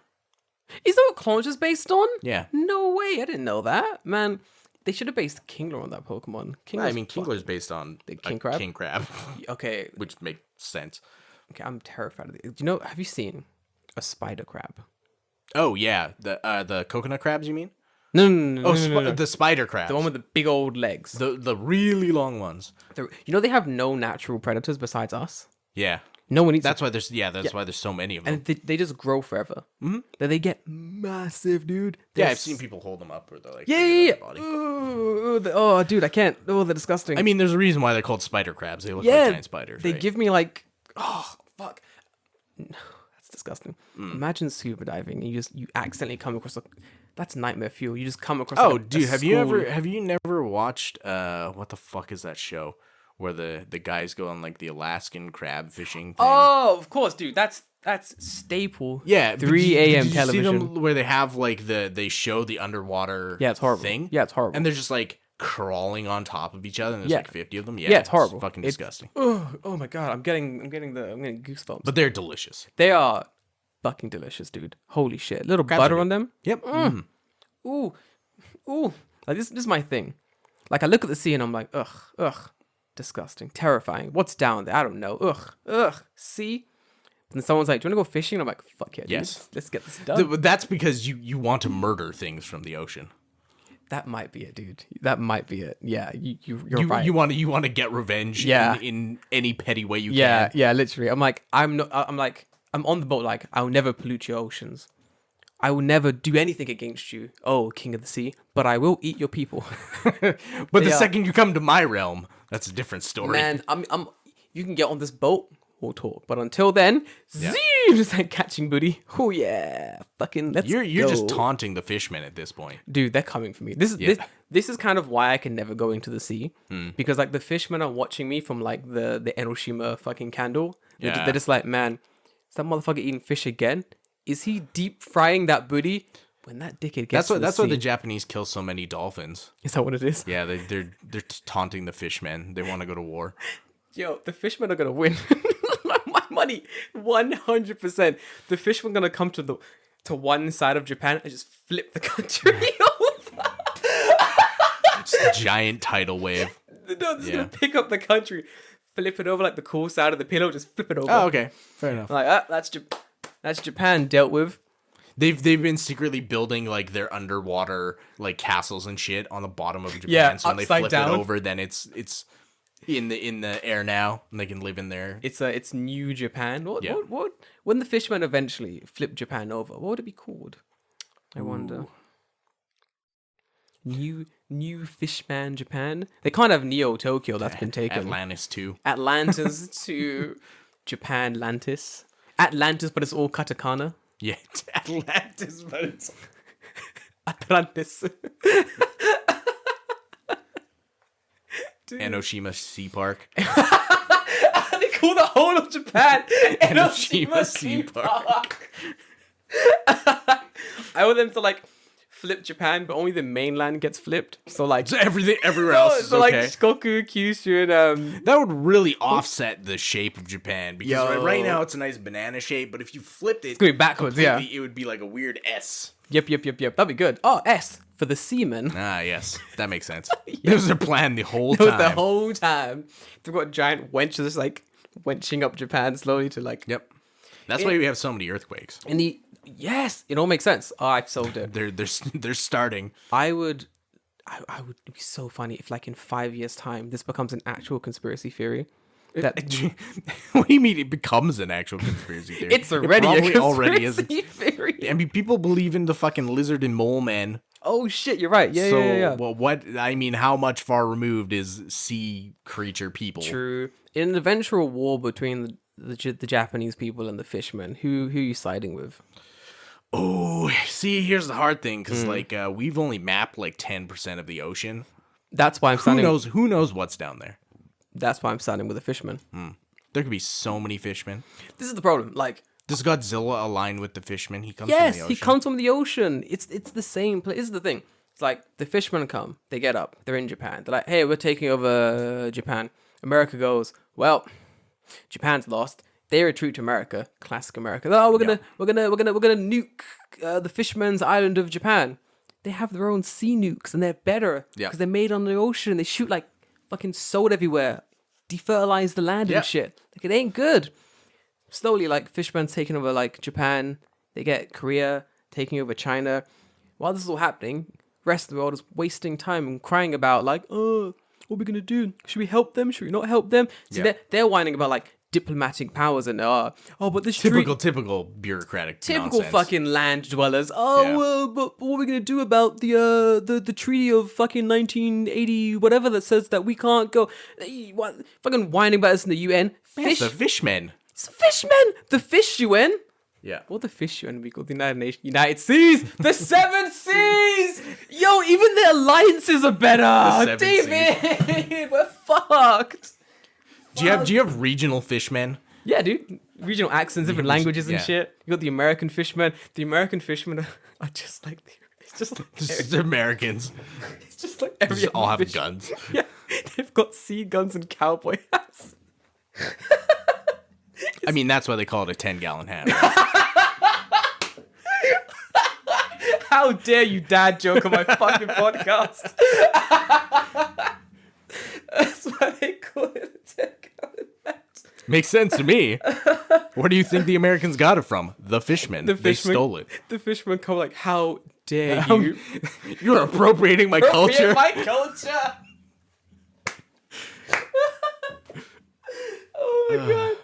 Is that what Clonch is based on? Yeah. No way. I didn't know that. Man, they should have based Kingler on that Pokemon. I mean, Kingler's based on The a king crab? King crab, Okay. which makes sense. Okay, I'm terrified of it. Do you know, have you seen a spider crab? Oh yeah, the coconut crabs, you mean? No. The spider crabs. The one with the big old legs. the really long ones. You know they have no natural predators besides us? Yeah. No one eats That's why there's why there's so many of them. and they just grow forever. Mm-hmm. They get massive, dude. Yeah, They're I've seen people hold them up where they're like Yeah. body. Oh, dude, I can't. Oh, they're disgusting. I mean, there's a reason why they're called spider crabs. They look yeah, like giant spiders. they right? give me like, oh fuck, no, that's disgusting. Imagine scuba diving and you accidentally come across that's nightmare fuel. You just come across. Oh, like, a dude, have school- you never watched what the fuck is that show where the guys go on like the Alaskan crab fishing thing? Oh, of course, dude. That's staple. Yeah, but 3 a.m. did you television. see them where they have like they show the underwater Yeah, it's horrible. thing? Yeah, it's horrible. And they're just like crawling on top of each other, and there's Yeah. like 50 of them. Yeah, Yeah, it's horrible. Fucking It's- disgusting. Oh my god, I'm getting goosebumps. But they're delicious. They are fucking delicious, dude. Holy shit. Little Crabs butter are on them. Yep. Ooh. Like this is my thing. Like I look at the sea and I'm like, ugh. Disgusting. Terrifying. What's down there? I don't know. Ugh. See? And someone's like, "Do you want to go fishing?" I'm like, "Fuck yeah, dude. Yes. Let's get this done." That's because you want to murder things from the ocean. That might be it, dude. That might be it. Yeah, you're right. You want to get revenge. Yeah. In any petty way you Yeah, can. yeah, literally. I'm like, I'm not. I'm like, I'm on the boat. Like, I'll never pollute your oceans. I will never do anything against you, oh King of the Sea. But I will eat your people. But the second you come to my realm, that's a different story. Man, I'm. You can get on this boat. We'll talk. But until then, Yeah. just like catching booty. Oh yeah, fucking let's You're go. just taunting the fishmen at this point. Dude, they're coming for me. This is kind of why I can never go into the sea, because like the fishmen are watching me from like the Enoshima fucking candle. Yeah. They're just like, man, is that motherfucker eating fish again? Is he deep frying that booty? When that dickhead gets That's why the Japanese kill so many dolphins. Is that what it is? Yeah, they're taunting the fishmen. They want to go to war. Yo, the fishmen are gonna win. My money, 100%. The fishmen gonna come to one side of Japan and just flip the country over. Just a giant tidal wave. No, this is gonna pick up the country, flip it over like the cool side of the pillow, just flip it over. Oh, okay, fair enough. Like that's Japan dealt with. They've been secretly building like their underwater like castles and shit on the bottom of Japan. Yeah, so when they upside flip down. it over, then it's in the air now, and they can live in there. It's New Japan. Yeah. What when the fishmen eventually flip Japan over, what would it be called? I wonder. New Fishman Japan. They can't have Neo Tokyo. That's been taken. Atlantis too. Atlantis to Japan Lantis. Atlantis, but it's all katakana. Yeah, it's Atlantis, but it's Atlantis. Enoshima Sea Park. They call the whole of Japan Enoshima Sea Park. I want them to like flip Japan, but only the mainland gets flipped. So like So everything everywhere else is so okay. like Shikoku, Kyushu, and That would really offset the shape of Japan because Yo. right now it's a nice banana shape, but if you flipped it going backwards, yeah. it would be like a weird S. Yep. That'd be good. Oh, S for the seaman. Ah, yes, that makes sense. This was their plan the whole It was time. the whole time. They've got giant wenches just like wenching up Japan slowly to like. Yep, that's why we have so many earthquakes. Yes, it all makes sense. Oh, I've solved it. They're starting. I would be so funny if like in 5 years' time this becomes an actual conspiracy theory. That What do you mean it becomes an actual conspiracy theory? it's already a probably already conspiracy is. theory. I mean, people believe in the fucking lizard and mole man. Oh shit, you're right. Yeah, So, yeah. well, what I mean, how much far removed is sea creature people? True. In an eventual war between the Japanese people and the fishmen, who you siding with? Oh, see, here's the hard thing, because like we've only mapped like 10% of the ocean. That's why I'm Who standing. knows? Who knows what's down there? That's why I'm standing with the fishmen. There could be so many fishmen. This is the problem. Like, Does Godzilla align with the fishmen? He comes yes, from the he ocean. comes from the ocean. It's the same place. This is the thing. It's like the fishmen come, they get up, they're in Japan. They're like, hey, we're taking over Japan. America goes, well, Japan's lost. They retreat to America. Classic America. Oh, we're gonna nuke the fisherman's island of Japan. They have their own sea nukes and they're better because they're made on the ocean. They shoot like fucking salt everywhere, defertilize the land and shit. Like it ain't good. Slowly, like fishermen's taking over like Japan. They get Korea taking over China. While this is all happening, rest of the world is wasting time and crying about like, oh, what are we gonna do? Should we help them? Should we not help them? So they're whining about like diplomatic powers and but this typical bureaucratic nonsense. fucking land dwellers. But what are we gonna do about the treaty of fucking 1980 whatever that says that we can't go? What fucking whining about this in the UN? It's the fishmen. It's fishmen. The fish UN. Yeah. What the fish UN be called? The United Seas. The Seven Seas. Yo, even the alliances are better. David, we're fucked. Do you have regional fishmen? Yeah, dude. Regional accents, different languages and shit. You got the American fishermen. The American fishermen are just like it's just like Just Americans. it's just like every Just all other have fish. guns. Yeah, they've got sea guns and cowboy hats. I mean, that's why they call it a 10-gallon hat. How dare you dad joke on my fucking podcast? That's why they call it a 10-gallon hat. Makes sense to me. Where do you think the Americans got it from? The Fishmen. They stole it. The fishermen come like, how dare you? You're appropriating my culture. My culture. Oh my god.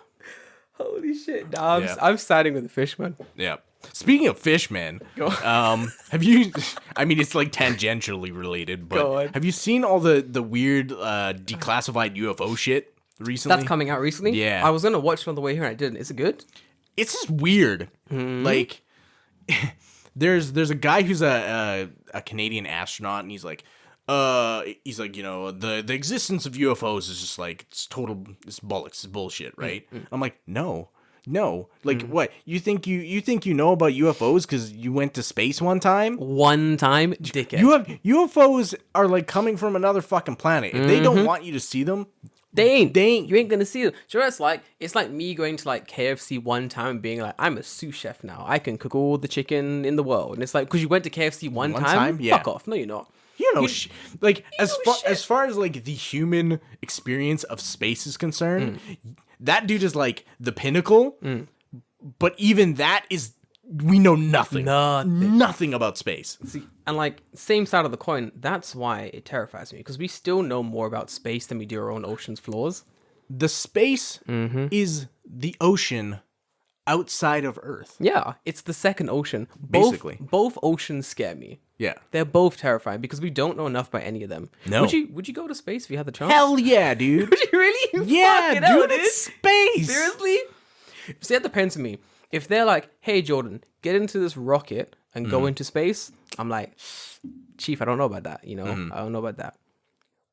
Holy shit. Nah, I'm siding with the Fishmen. Yeah. Speaking of Fishmen, have you? I mean, it's like tangentially related, but have you seen all the weird declassified UFO shit recently? That's coming out recently. Yeah, I was gonna watch it on the way here and I didn't. Is it good? It's just weird. Like, there's a guy who's a Canadian astronaut, and he's like, you know, the existence of UFOs is just like it's bollocks, it's bullshit, right? I'm like, no, like what? You think you know about UFOs because you went to space one time? One time, dickhead. UFOs are like coming from another fucking planet. If they don't want you to see them, They ain't. You ain't gonna see them. Do you know what it's like? It's like me going to like KFC one time and being like, I'm a sous chef now. I can cook all the chicken in the world. And it's like, because you went to KFC one time? Yeah. Fuck off. No, you're not. You know, as far as like the human experience of space is concerned, that dude is like the pinnacle. But even that is, we know nothing about space. See, and like same side of the coin. That's why it terrifies me, because we still know more about space than we do our own ocean's floors. The space is the ocean outside of Earth. Yeah, it's the second ocean. Basically. Both oceans scare me. Yeah. They're both terrifying because we don't know enough about any of them. No. Would you go to space if you had the chance? Hell yeah, dude. Would you really? Yeah, Fucking dude, hell, it's space. Seriously? See, that depends on me. If they're like, hey, Jordan, get into this rocket and go into space, I'm like, Chief, I don't know about that, you know? I don't know about that.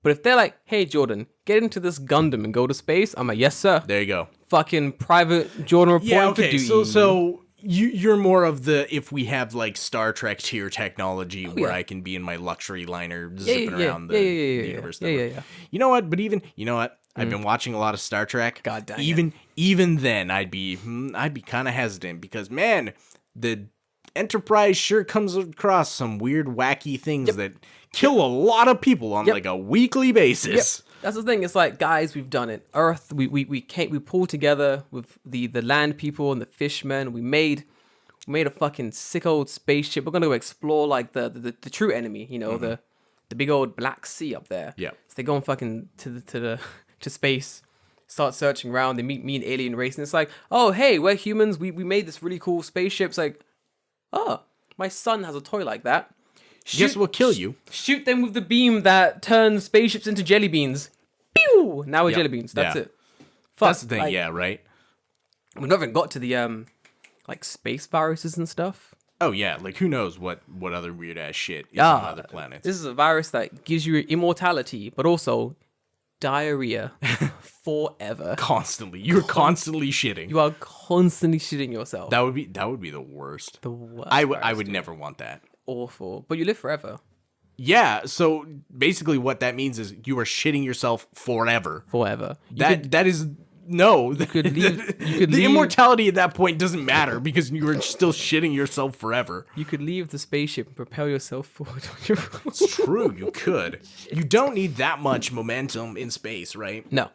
But if they're like, hey, Jordan, get into this Gundam and go to space, I'm like, yes, sir. There you go. Fucking private Jordan reporting Yeah, okay, for duty. so you're more of the, if we have like Star Trek tier technology where I can be in my luxury liner zipping around the universe. Yeah. You know what? But even, you know what? I've been watching a lot of Star Trek. God damn it. Even then, I'd be kind of hesitant because, man, the Enterprise sure comes across some weird, wacky things that kill a lot of people on like a weekly basis. Yep. That's the thing. It's like, guys, we've done it. Earth, we pulled together with the land people and the fishmen. We made a fucking sick old spaceship. We're gonna go explore like the true enemy. You know, the big old Black Sea up there. Yeah. So they go and fucking to space, start searching around. They meet me an alien race, and it's like, oh hey, we're humans. We made this really cool spaceship. It's like, oh, my son has a toy like that. Guess we'll kill you. Shoot them with the beam that turns spaceships into jelly beans. Pew! Now we're jelly beans. That's it. Fuck, That's the thing, like, yeah, right? We never got to the like space viruses and stuff. Oh yeah, like who knows what other weird ass shit is on other planets. This is a virus that gives you immortality, but also diarrhea forever. Constantly. You're constantly shitting. You are constantly shitting yourself. That would be the worst. The worst. I would never want that. Awful. But you live forever. Yeah, so basically what that means is you are shitting yourself forever. Forever. That is no. You could leave. The immortality at that point doesn't matter because you are still shitting yourself forever. You could leave the spaceship and propel yourself forward on your own. It's true, you could. You don't need that much momentum in space, right? No.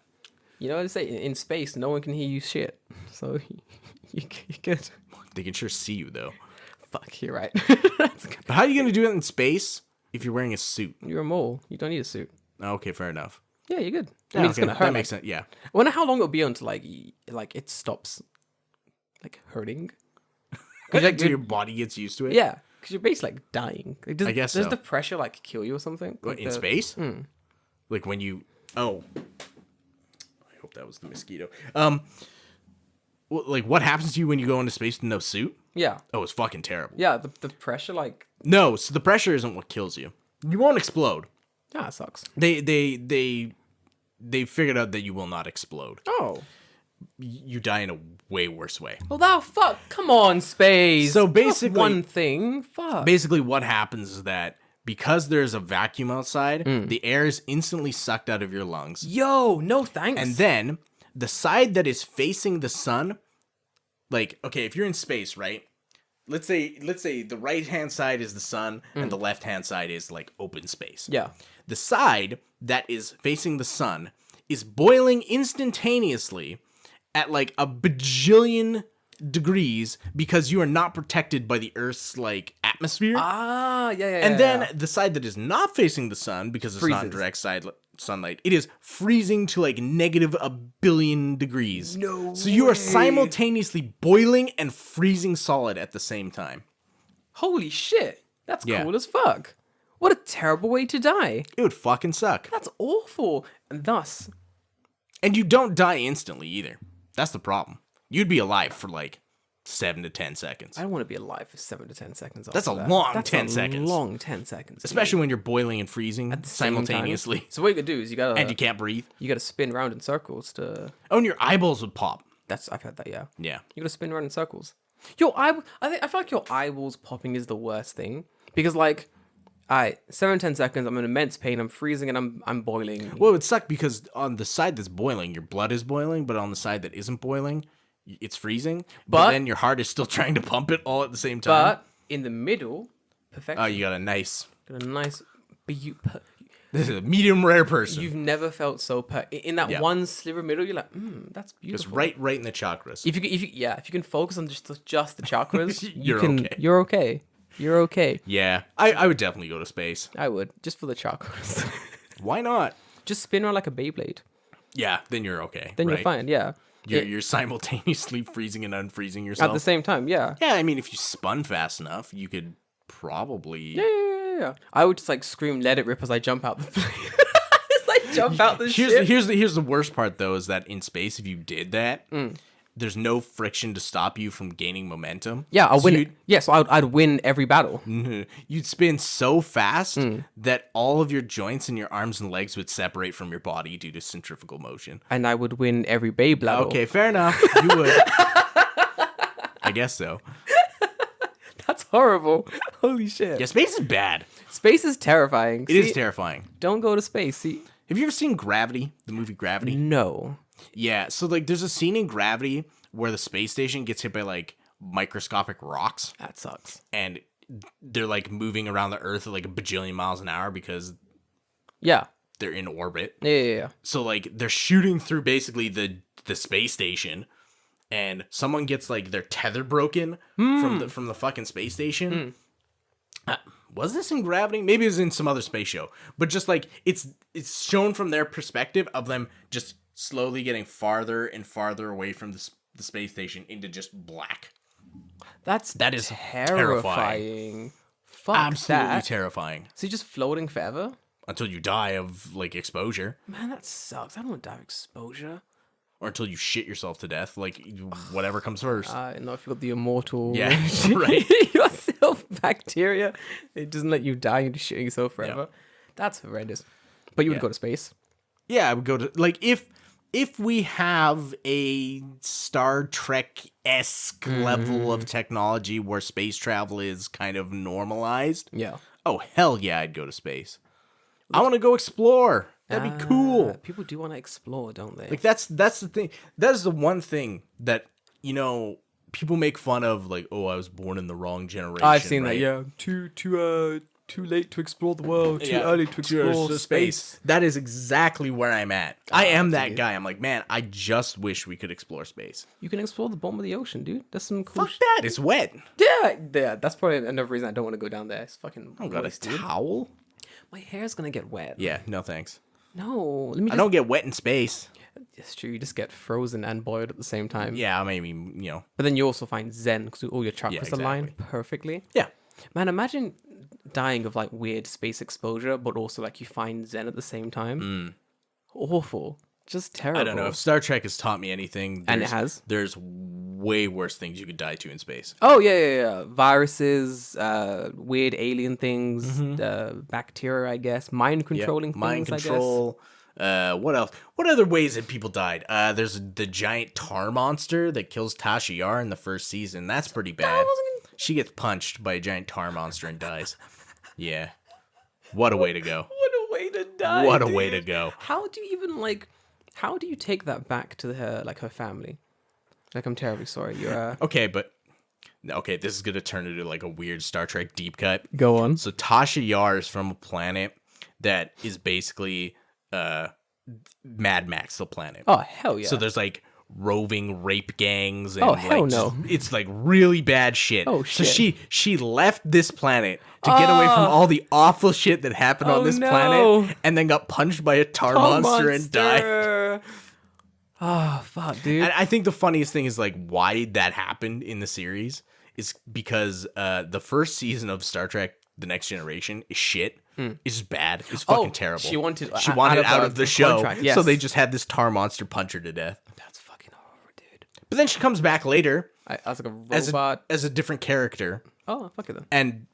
You know what I say? In space, no one can hear you shit. So you could. They can sure see you though. Fuck, you're right. But how are you gonna do it in space if you're wearing a suit? You're a mole. You don't need a suit. Okay, fair enough. Yeah, you're good. I mean, it's gonna hurt. That makes sense. Yeah. I wonder how long it'll be until like it stops, like hurting. Until your body gets used to it. Yeah, because you're basically like dying. Like, I guess does so. the pressure like kill you or something? Like In space? Like when you I hope that was the mosquito. Like what happens to you when you go into space with no suit? Yeah. Oh, it's fucking terrible. Yeah, the pressure like. No, so the pressure isn't what kills you. You won't explode. Ah, it sucks. They figured out that you will not explode. Oh. You die in a way worse way. Well, that fuck. Come on, space. So Just basically, one thing. Fuck. Basically, what happens is that because there's a vacuum outside, the air is instantly sucked out of your lungs. Yo, no thanks. And then the side that is facing the sun, like, okay, if you're in space, right? Let's say the right-hand side is the sun and the left-hand side is like open space. Yeah. The side that is facing the sun is boiling instantaneously, at like a bajillion degrees because you are not protected by the Earth's like atmosphere. And then the side that is not facing the sun, because it's not direct sunlight, it is freezing to like negative a billion degrees. So you are simultaneously boiling and freezing solid at the same time. Holy shit. That's cool as fuck. What a terrible way to die. It would fucking suck. That's awful. And you don't die instantly either. That's the problem. You'd be alive for like 7 to 10 seconds. I don't want to be alive for 7 to 10 seconds. That's a long 10 seconds. Long 10 seconds. Especially when you're boiling and freezing at the simultaneously. So what you gotta do is you gotta... And you can't breathe. You gotta spin around in circles to... Oh, and your eyeballs would pop. I've heard that, yeah. Yeah. You gotta spin around in circles. I feel like your eyeballs popping is the worst thing. Because like... 7 to 10 seconds, I'm in immense pain, I'm freezing, and I'm boiling. Well, it would suck because on the side that's boiling, your blood is boiling, but on the side that isn't boiling, it's freezing. But then your heart is still trying to pump it all at the same time. But in the middle, perfection. Oh, you got a nice... This is a medium rare person. You've never felt so in that one sliver middle. You're like, that's beautiful. Just right in the chakras. If you can focus on just the chakras, okay. You're okay. You're okay. Yeah, I would definitely go to space. I would, just for the chakras. Why not? Just spin around like a Beyblade. Yeah, then you're okay. Then you're fine, yeah. You're simultaneously freezing and unfreezing yourself. At the same time, yeah. Yeah, I mean, if you spun fast enough, you could probably... Yeah. I would just like scream, let it rip as I jump out the plane. Jump out the ship. Here's the worst part, though, is that in space, if you did that... There's no friction to stop you from gaining momentum. Yeah, I'll win. So I'd win every battle. You'd spin so fast that all of your joints and your arms and legs would separate from your body due to centrifugal motion. And I would win every Beyblade battle. Okay, fair enough. You would. I guess so. That's horrible. Holy shit. Yeah, space is bad. Space is terrifying. It is terrifying. Don't go to space. See, have you ever seen Gravity? The movie Gravity? No. Yeah, so like there's a scene in Gravity where the space station gets hit by like microscopic rocks. That sucks. And they're like moving around the Earth at like a bajillion miles an hour because they're in orbit. Yeah. So like they're shooting through basically the space station, and someone gets like their tether broken from the fucking space station. Was this in Gravity? Maybe it was in some other space show. But just like it's shown from their perspective of them just slowly getting farther and farther away from the space station into just black. That is terrifying. Fuck, absolutely terrifying. So you're just floating forever until you die of like exposure. Man, that sucks. I don't want to die of exposure. Or until you shit yourself to death, like whatever comes first. No, if you've got the immortal, right, yourself bacteria, it doesn't let you die. You're just shitting yourself forever. Yep. That's horrendous. But you would go to space. Yeah, I would go to like if we have a Star Trek-esque level of technology where space travel is kind of normalized. Yeah. Oh hell yeah, I'd go to space. I want to go explore. That'd be cool. People do want to explore, don't they? Like that's the thing. That is the one thing that, you know, people make fun of, like, oh, I was born in the wrong generation. I've seen that, yeah. Too late to explore the world, too early to explore space. That is exactly where I'm at. I am that guy. I'm like, man, I just wish we could explore space. You can explore the bottom of the ocean, dude. That's some cool Fuck that. It's wet. Yeah. That's probably another reason I don't want to go down there. It's fucking I don't got a towel. My hair's gonna get wet. Yeah, no thanks. No, I don't get wet in space. It's true. You just get frozen and boiled at the same time. Yeah, maybe, you know. But then you also find zen because all your chakras align perfectly. Yeah. Man, imagine dying of like weird space exposure, but also like you find zen at the same time. Awful. Just terrible. I don't know. If Star Trek has taught me anything, and it has, there's way worse things you could die to in space. Oh, yeah. Viruses, weird alien things, bacteria, I guess, mind controlling things, mind control. I guess. What else? What other ways have people died? There's the giant tar monster that kills Tasha Yar in the first season. That's pretty bad. She gets punched by a giant tar monster and dies. Yeah. What a way to go. What a way to die. What a way to go. How do you even how do you take that back to her family? Like, I'm terribly sorry. You're Okay, this is gonna turn into like a weird Star Trek deep cut. Go on. So Tasha Yar is from a planet that is basically Mad Max, the planet. Oh hell yeah. So there's like roving rape gangs and Oh, hell like no. it's like really bad shit. Oh, So shit. she left this planet to get away from all the awful shit that happened on Oh, this no. planet, and then got punched by a tar monster and died. Oh, fuck, dude. And I think the funniest thing is like why that happened in the series is because the first season of Star Trek The Next Generation is shit. It's just bad. It's fucking terrible. She wanted out of the show. contract, yes. So they just had this tar monster punch her to death. That's fucking horrible, dude. But then she comes back later As like a robot. as a different character. Oh, fuck it then. And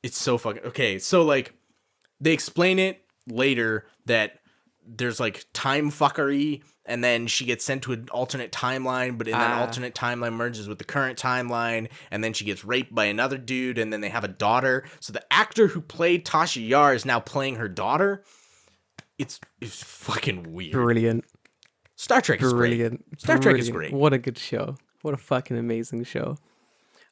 it's so fucking okay. So like they explain it later that there's like time fuckery, and then she gets sent to an alternate timeline, but in that alternate timeline merges with the current timeline, and then she gets raped by another dude, and then they have a daughter. So the actor who played Tasha Yar is now playing her daughter. It's fucking weird. Brilliant. Star Trek is Brilliant. great. Star Trek is great. What a good show. What a fucking amazing show.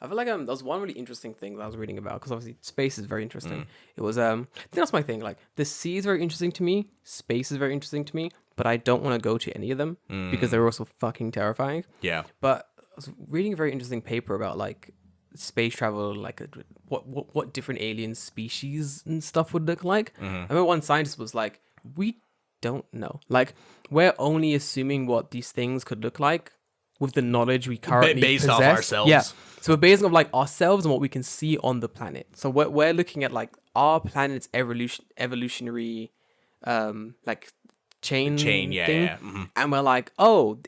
I feel like there was one really interesting thing that I was reading about, because obviously space is very interesting. It was I think that's my thing. Like the sea is very interesting to me, space is very interesting to me, but I don't want to go to any of them because they're also fucking terrifying. Yeah. But I was reading a very interesting paper about like space travel, like what different alien species and stuff would look like. I remember one scientist was like, we don't know. Like we're only assuming what these things could look like with the knowledge we currently based possess. off ourselves. Yeah. So we're basing off like ourselves and what we can see on the planet. So we're looking at like our planet's evolutionary like chain yeah, thing. yeah. Mm-hmm. And we're like, oh,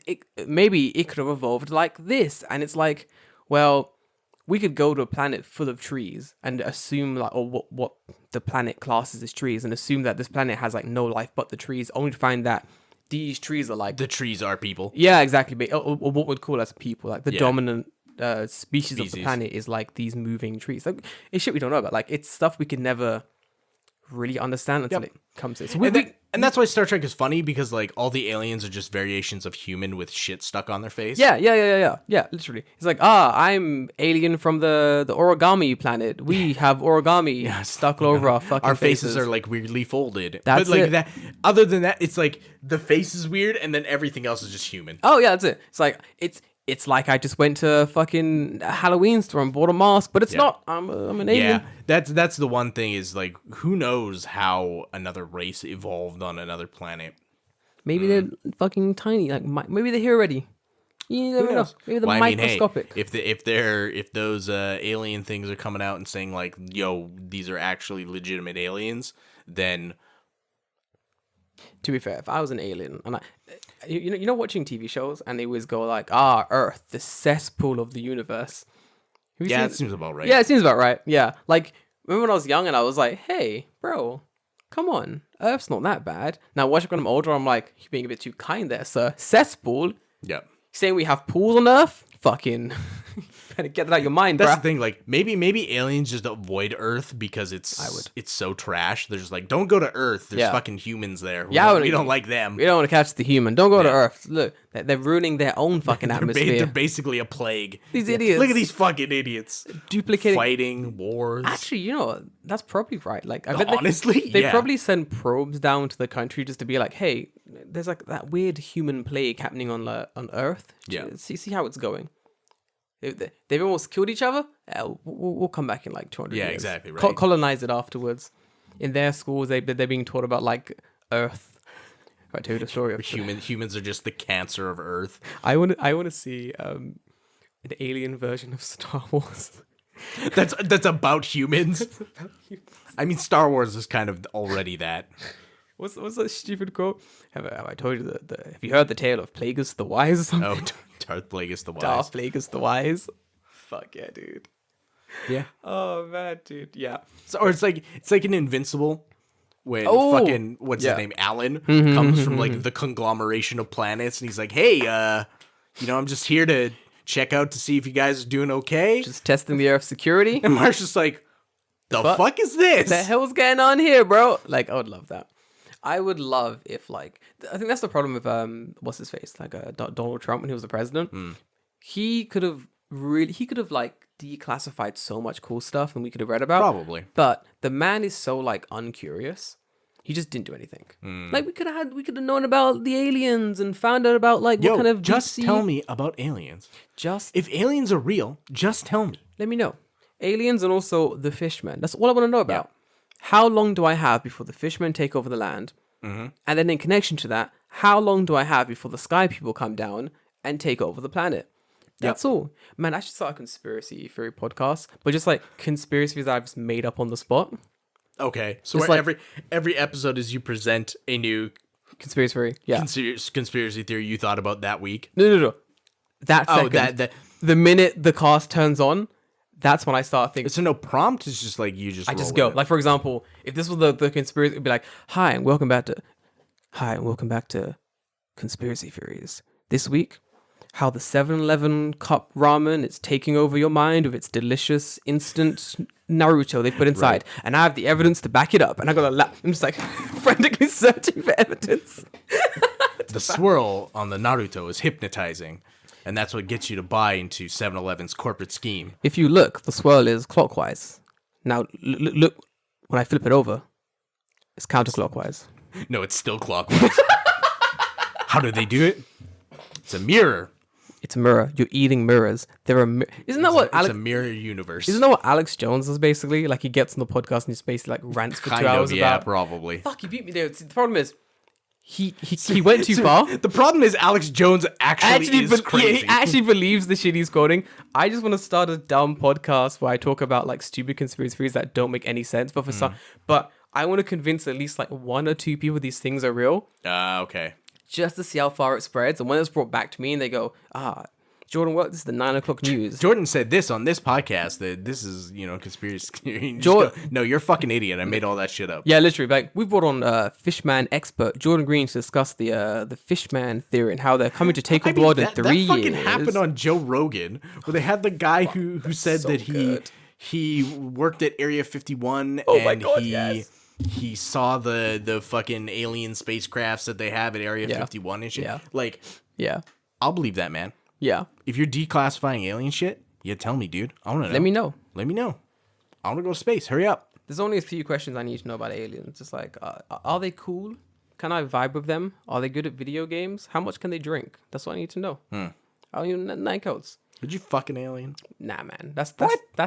maybe it could have evolved like this. And it's like, well, we could go to a planet full of trees and assume like, or what the planet classes as trees, and assume that this planet has like no life but the trees, only to find that these trees are like The trees are people. yeah, exactly. Or what we'd call as people, like the dominant species of the planet is like these moving trees. Like it's shit we don't know about. Like it's stuff we can never really understand until it comes to it. So And that's why Star Trek is funny, because like all the aliens are just variations of human with shit stuck on their face. Yeah, literally. It's like, I'm alien from the origami planet. We have origami stuck over our fucking Our faces are like weirdly folded. That's but like it. that. Other than that, it's like the face is weird, and then everything else is just human. Oh yeah, that's it. It's like it's like I just went to a fucking Halloween store and bought a mask, but it's not. I'm an alien. Yeah, that's the one thing is like, who knows how another race evolved on another planet. Maybe they're fucking tiny. Like maybe they're here already. You never know. Maybe they're microscopic. If those alien things are coming out and saying like, yo, these are actually legitimate aliens, then To be fair, if I was an alien and you know watching TV shows and they always go like, Earth, the cesspool of the universe. yeah, it seems about right. Yeah, it seems about right. Yeah. Like, remember when I was young and I was like, hey, bro, come on. Earth's not that bad. Now, watching when I'm older, I'm like, you're being a bit too kind there, sir. Cesspool? Yeah. Saying we have pools on Earth? Fucking better get that out of your mind, That's bro. the thing. Like maybe aliens just avoid Earth because it's so trash. They're just like, don't go to Earth. There's fucking humans there. We don't like them. We don't want to catch the human. Don't go to Earth. Look, they're ruining their own fucking atmosphere. They're basically a plague. These idiots. Look at these fucking idiots. Duplicating. Fighting wars. Actually, you know what? That's probably right. Like, I bet honestly, they probably send probes down to the country just to be like, hey, there's like that weird human plague happening on Earth. Yeah. See how it's going. They've almost killed each other. We'll come back in like 200 years. Yeah, exactly right. Colonize it afterwards. In their schools, they're being taught about like Earth. If I tell you the story of humans are just the cancer of Earth. I want to see an alien version of Star Wars. That's about humans. I mean, Star Wars is kind of already that. What's that stupid quote? Have I told you have you heard the tale of Plagueis the Wise or something? Oh, Darth Plagueis the Wise. Darth Plagueis the Wise. Fuck yeah, dude. Yeah. Oh man, dude. Yeah. So, or it's like an Invincible when fucking what's his name, Alan, Mm-hmm, comes from like the conglomeration of planets, and he's like, hey, I'm just here to check out to see if you guys are doing okay. Just testing the Earth's security. And Marsh's just like, the fuck is this? The hell's going on here, bro? Like, I would love that. I would love if, like, I think that's the problem with what's his face, like Donald Trump when he was the president. He could have like declassified so much cool stuff and we could have read about. Probably. But the man is so like uncurious He just didn't do anything. Like we could have known about the aliens and found out about like what kind of just deep sea- tell me about aliens. Just If aliens are real, just tell me. let me know. Aliens and also the Fishmen. That's all I want to know about. How long do I have before the Fishmen take over the land? And then in connection to that, how long do I have before the sky people come down and take over the planet? That's all. Man, I should start a conspiracy theory podcast, but just like conspiracy theories I've just made up on the spot. Okay, so It's where like- every episode is you present a new Conspiracy theory. Yeah. conspiracy theory you thought about that week. No. That Oh, second, that the minute the cast turns on, that's when I start thinking. so no prompt. It's just like you just. I just roll go. with it. Like, for example, if this was the conspiracy, it'd be like, Hi, and welcome back to Conspiracy Theories. This week, how the 7-Eleven cup ramen is taking over your mind with its delicious instant Naruto they put inside. And I have the evidence to back it up. And I got I'm just like frantically searching for evidence. The swirl on the Naruto is hypnotizing, and that's what gets you to buy into 7-Eleven's corporate scheme. If you look, the swirl is clockwise. Now, look, when I flip it over, it's counterclockwise. No, it's still clockwise. How do they do it? It's a mirror. It's a mirror. You're eating mirrors. Isn't that what It's Alex? a mirror universe. Isn't that what Alex Jones is basically? Like he gets on the podcast and he's basically like rants for 2 hours yeah, about. probably. Fuck, you beat me there. See, the problem is, he went too far. The problem is Alex Jones actually is crazy. He actually believes the shit he's quoting. I just want to start a dumb podcast where I talk about like stupid conspiracy theories that don't make any sense. But for some, but I want to convince at least like 1 or 2 people these things are real, Okay. just to see how far it spreads. And when it's brought back to me, and they go, Jordan, what? This is the 9 o'clock news. Jordan said this on this podcast that this is, conspiracy theory. No, you're a fucking idiot. I made all that shit up. Yeah, literally. Like we brought on Fishman expert Jordan Green to discuss the Fishman theory and how they're coming to take over the world in 3 years. That fucking happened on Joe Rogan, where they had the guy who said So that good. he worked at Area 51 Oh and my God, yes. he saw the fucking alien spacecrafts that they have at Area 51 and shit. Yeah. Like, Yeah, I'll believe that, man. yeah. If you're declassifying alien shit, you tell me, dude. I want to know. Let me know. Let me know. I want to go to space. Hurry up. There's only a few questions I need to know about aliens. Just like, are they cool? Can I vibe with them? Are they good at video games? How much can they drink? That's what I need to know. I don't even 9 codes. Did you fucking alien? Nah, man. That's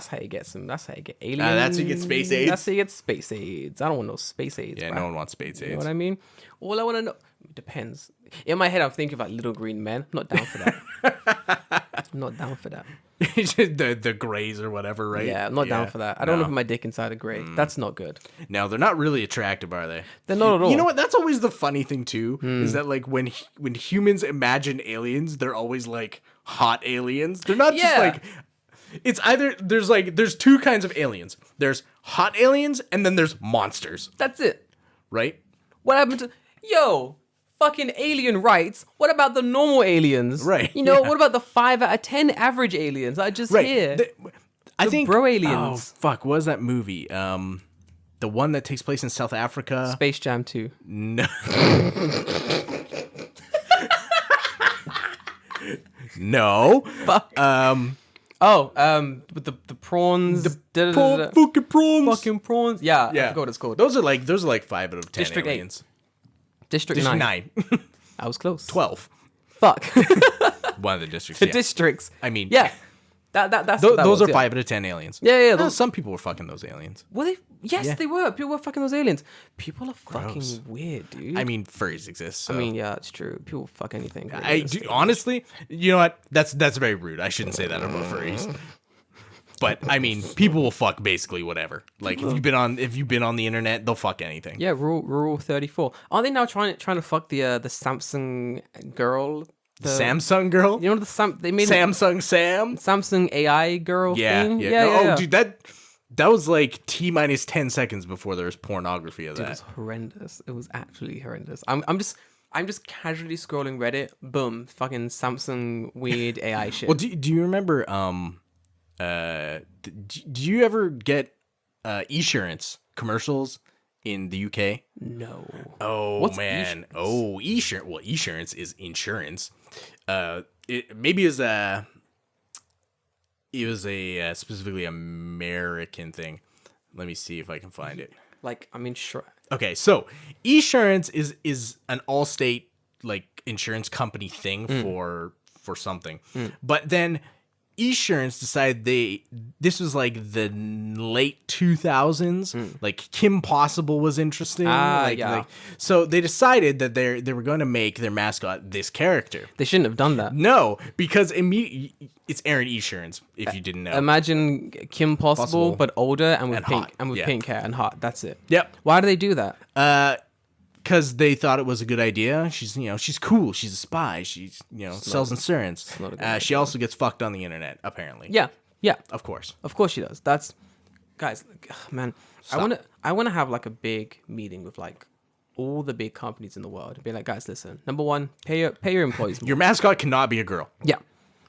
how you get some. That's how you get aliens. That's how you get space AIDS? That's how you get space AIDS. I don't want no space AIDS. Yeah, bro. no one wants space You know AIDS. what I mean? All I want to know depends. In my head, I'm thinking about little green men. I'm not down for that. I'm not down for that. the grays or whatever, right? Yeah, I'm not down for that. I don't want to put my dick inside a gray. That's not good. No, they're not really attractive, are they? They're not at all. You know what? That's always the funny thing too. Is that like when humans imagine aliens, they're always like hot aliens. They're not just Yeah. like. It's either there's 2 kinds of aliens. There's hot aliens and then there's monsters, That's it. right? What happened to fucking alien rights? What about the normal aliens? Right, You know, yeah. what about the 5 out of 10 average aliens? I just hear. I think bro aliens. Oh fuck! What was that movie? The one that takes place in South Africa. Space Jam 2. No. No. Fuck. With the prawns. Fucking prawns. Fucking prawns. Yeah, Yeah. I forgot what it's called. Those are like 5 out of 10 District 8. aliens. District District 9. 9. I was close. 12. Fuck. One of the districts. The yeah. districts. I mean, Yeah. That's those are yeah. 5 out of 10 aliens. Yeah. Some people were fucking those aliens. Were they? Yes, Yeah. they were. People were fucking those aliens. People are fucking Gross. weird, dude. I mean, furries exist. So. I mean, yeah, it's true. People fuck anything. Honestly, you know what? That's very rude. I shouldn't say that about furries. But I mean, people will fuck basically whatever. Like if you've been on the internet, they'll fuck anything. Yeah, Rule 34. Are they now trying to fuck the Samsung girl? The Samsung girl. You know they made Samsung Sam. Samsung AI girl Yeah, thing? yeah. Yeah, No, yeah, oh, yeah. dude, that was like T minus 10 seconds before there was pornography of It that. was horrendous. It was absolutely horrendous. I'm just casually scrolling Reddit. Boom, fucking Samsung weird AI shit. Well, do you remember? Do you ever get esurance commercials in the UK? No. Oh What's man. esurance? Oh, esurance. Well, esurance is insurance. Maybe it was a specifically American thing. Let me see if I can find it. Like, I mean, Okay, so Esurance is an Allstate like insurance company thing for something. But then Esurance decided this was like the late 2000s. Like Kim Possible was interesting. So they decided that they were going to make their mascot this character. They shouldn't have done that. No, because it's Aaron Esurance, if you didn't know. Imagine Kim Possible, but older and with And pink hot. and with Yeah. pink hair and hot. That's it. Yep. Why do they do that? Because they thought it was a good idea. She's cool. She's a spy. She's sells insurance. not a good She also gets fucked on the internet, apparently. Yeah. Yeah. Of course. Of course she does. That's guys, man. I wanna have like a big meeting with like all the big companies in the world and be like, guys, listen. Number one, pay your employees more. Your mascot cannot be a girl. Yeah.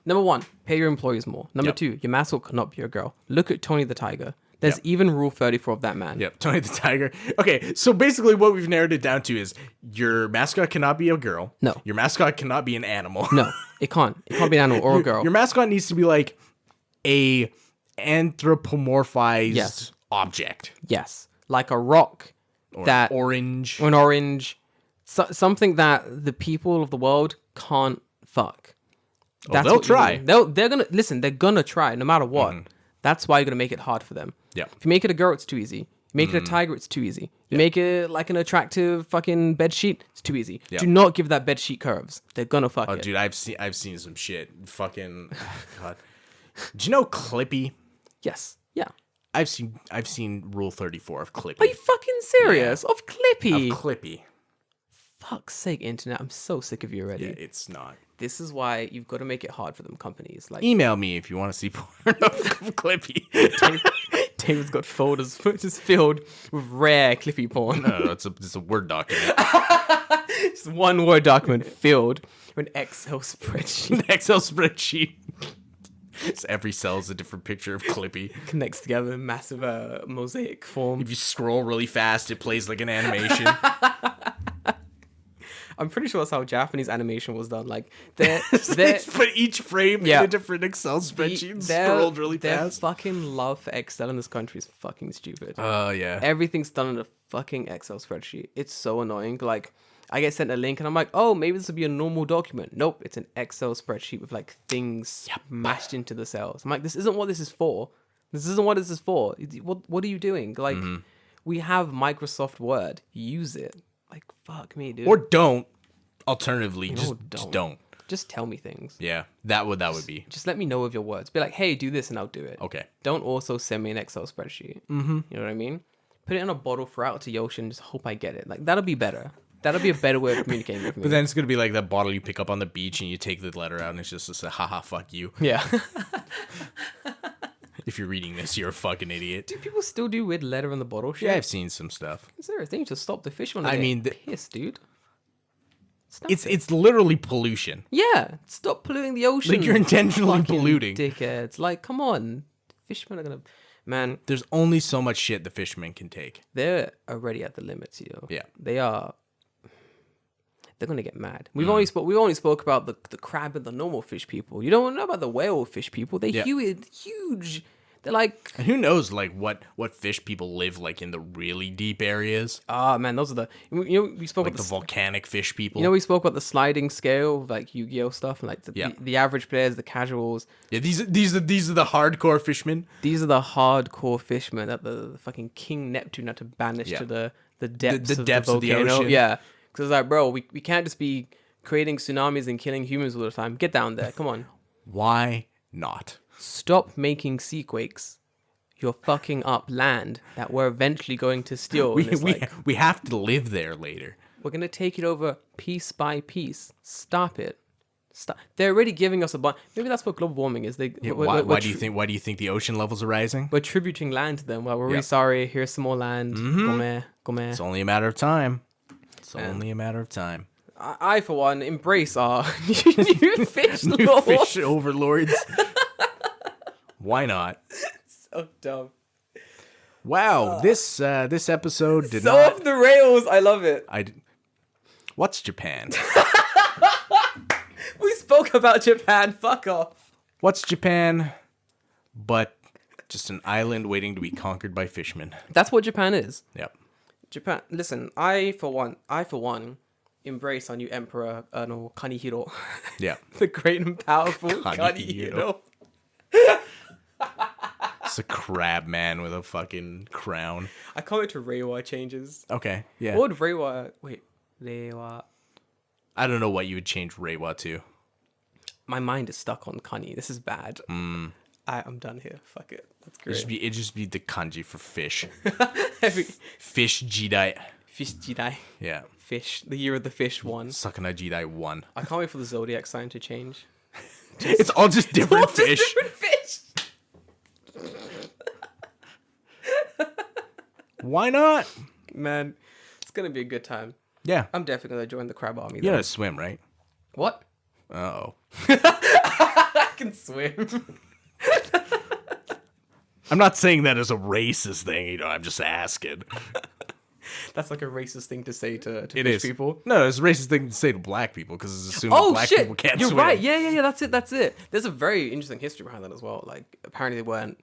Number one, pay your employees more. Number Yep. two, your mascot cannot be a girl. Look at Tony the Tiger. There's even Rule 34 of that man. Yep, Tony the Tiger. Okay, so basically what we've narrowed it down to is your mascot cannot be a girl. No. Your mascot cannot be an animal. No, it can't. It can't be an animal or a girl. Your mascot needs to be like a anthropomorphized Yes. object. Yes, like a rock Or that orange. or an orange, something that the people of the world can't fuck. They'll what you try. mean. They're gonna listen. They're gonna try no matter what. That's why you're gonna make it hard for them. Yeah. If you make it a girl, it's too easy. You make it a tiger, it's too easy. You make it like an attractive fucking bed sheet, it's too easy. Yeah. Do not give that bed sheet curves. They're gonna fuck Oh, it. dude, I've seen some shit. Fucking God. Do you know Clippy? Yes. Yeah. I've seen Rule 34 of Clippy. Are you fucking serious? Of Clippy? Of Clippy. Fuck's sake, internet. I'm so sick of you already. Yeah, it's not. This is why you've got to make it hard for them companies. Like Email me if you want to see porn of Clippy. David's got folders just filled with rare Clippy porn. No, it's a Word document. It's one Word document filled with an Excel spreadsheet. An Excel spreadsheet. So every cell is a different picture of Clippy. Connects together in massive mosaic form. If you scroll really fast, it plays like an animation. I'm pretty sure that's how Japanese animation was done. Like they're Put each frame in a different Excel spreadsheet and scrolled really their fast. fucking love for Excel in this country is fucking stupid. Oh, yeah. Everything's done in a fucking Excel spreadsheet. It's so annoying. Like, I get sent a link and I'm like, oh, maybe this would be a normal document. Nope, it's an Excel spreadsheet with like things mashed into the cells. I'm like, this isn't what this is for. This isn't what this is for. What are you doing? Like, we have Microsoft Word. Use it. Like, fuck me, dude. Or don't. Alternatively, just don't. don't. Just tell me things. Yeah, that would be. Just let me know of your words. Be like, hey, do this and I'll do it. Okay. Don't also send me an Excel spreadsheet. Mm-hmm. You know what I mean? Put it in a bottle, throw it out to the ocean, just hope I get it. Like, that'll be better. That'll be a better way of communicating with me. But then it's gonna be like that bottle you pick up on the beach and you take the letter out and it's just a haha fuck you. Yeah. If you're reading this, you're a fucking idiot. Do people still do weird letter in the bottle shit? Yeah, I've seen some stuff. Is there a thing to stop the fish when I they mean, get pissed, dude? Stop it. It's literally pollution. Yeah, stop polluting the ocean. Like you're intentionally fucking polluting. dickheads. Like, come on. Fishmen are gonna... Man, There's only so much shit the fishermen can take. they're already at the limits, you know. Yeah. They are... They're gonna get mad. We've only spoke about the crab and the normal fish people. You don't know about the whale fish people. They're huge. They're like, And who knows, like what fish people live like in the really deep areas, man, those are the we spoke like about the volcanic fish people. we spoke about the sliding scale of like Yu-Gi-Oh stuff and like the average players, the casuals. Yeah, these are the hardcore fishermen. These are the hardcore fishermen that the fucking King Neptune had to banish to the depths, The depths of of the volcano. ocean. Yeah, because it's like, bro, we can't just be creating tsunamis and killing humans all the time. Get down there, come on. Why not? Stop making sea quakes. You're fucking up land that we're eventually going to steal. And it's like, We have to live there later. we're going to take it over piece by piece. Stop it. Stop. They're already giving us a bunch. Maybe that's what global warming is. Why do you think the ocean levels are rising? We're tributing land to them. Well, we're really sorry. Here's some more land. Come here. It's only a matter of time. Only a matter of time. I, for one, embrace our new fish lords. Fish overlords. Why not? So dumb. Wow, this episode did So not. off the rails. I love it. What's Japan? We spoke about Japan. Fuck off. What's Japan? But just an island waiting to be conquered by fishmen. That's what Japan is. Yep. Japan. Listen, I for one, embrace our new emperor, no, Kanihiro. Yeah. The great and powerful Kanihiro. Kanihiro. It's a crab man with a fucking crown. I can't wait to Reiwa changes. Okay, yeah. What would Reiwa... Wait, Reiwa... I don't know what you would change Reiwa to. My mind is stuck on Kani. This is bad. I'm done here. Fuck it. That's great. It'd just be the kanji for fish. Every... Fish Jidai. Fish Jidai. Yeah. Fish. The year of the fish one. Sakana Jidai 1. I can't wait for the zodiac sign to change. It's all just different fish. Different fish. Why not? Man, it's gonna be a good time. Yeah. I'm definitely gonna join the crab army. You Though. know how to swim, right? What? Uh-oh. I can swim. I'm not saying that as a racist thing, I'm just asking. That's like a racist thing to say to It fish is. people. No, it's a racist thing to say to black people because it's assumed Oh black shit! people can't You're swim. right. Yeah. That's it. There's a very interesting history behind that as well. Like apparently they weren't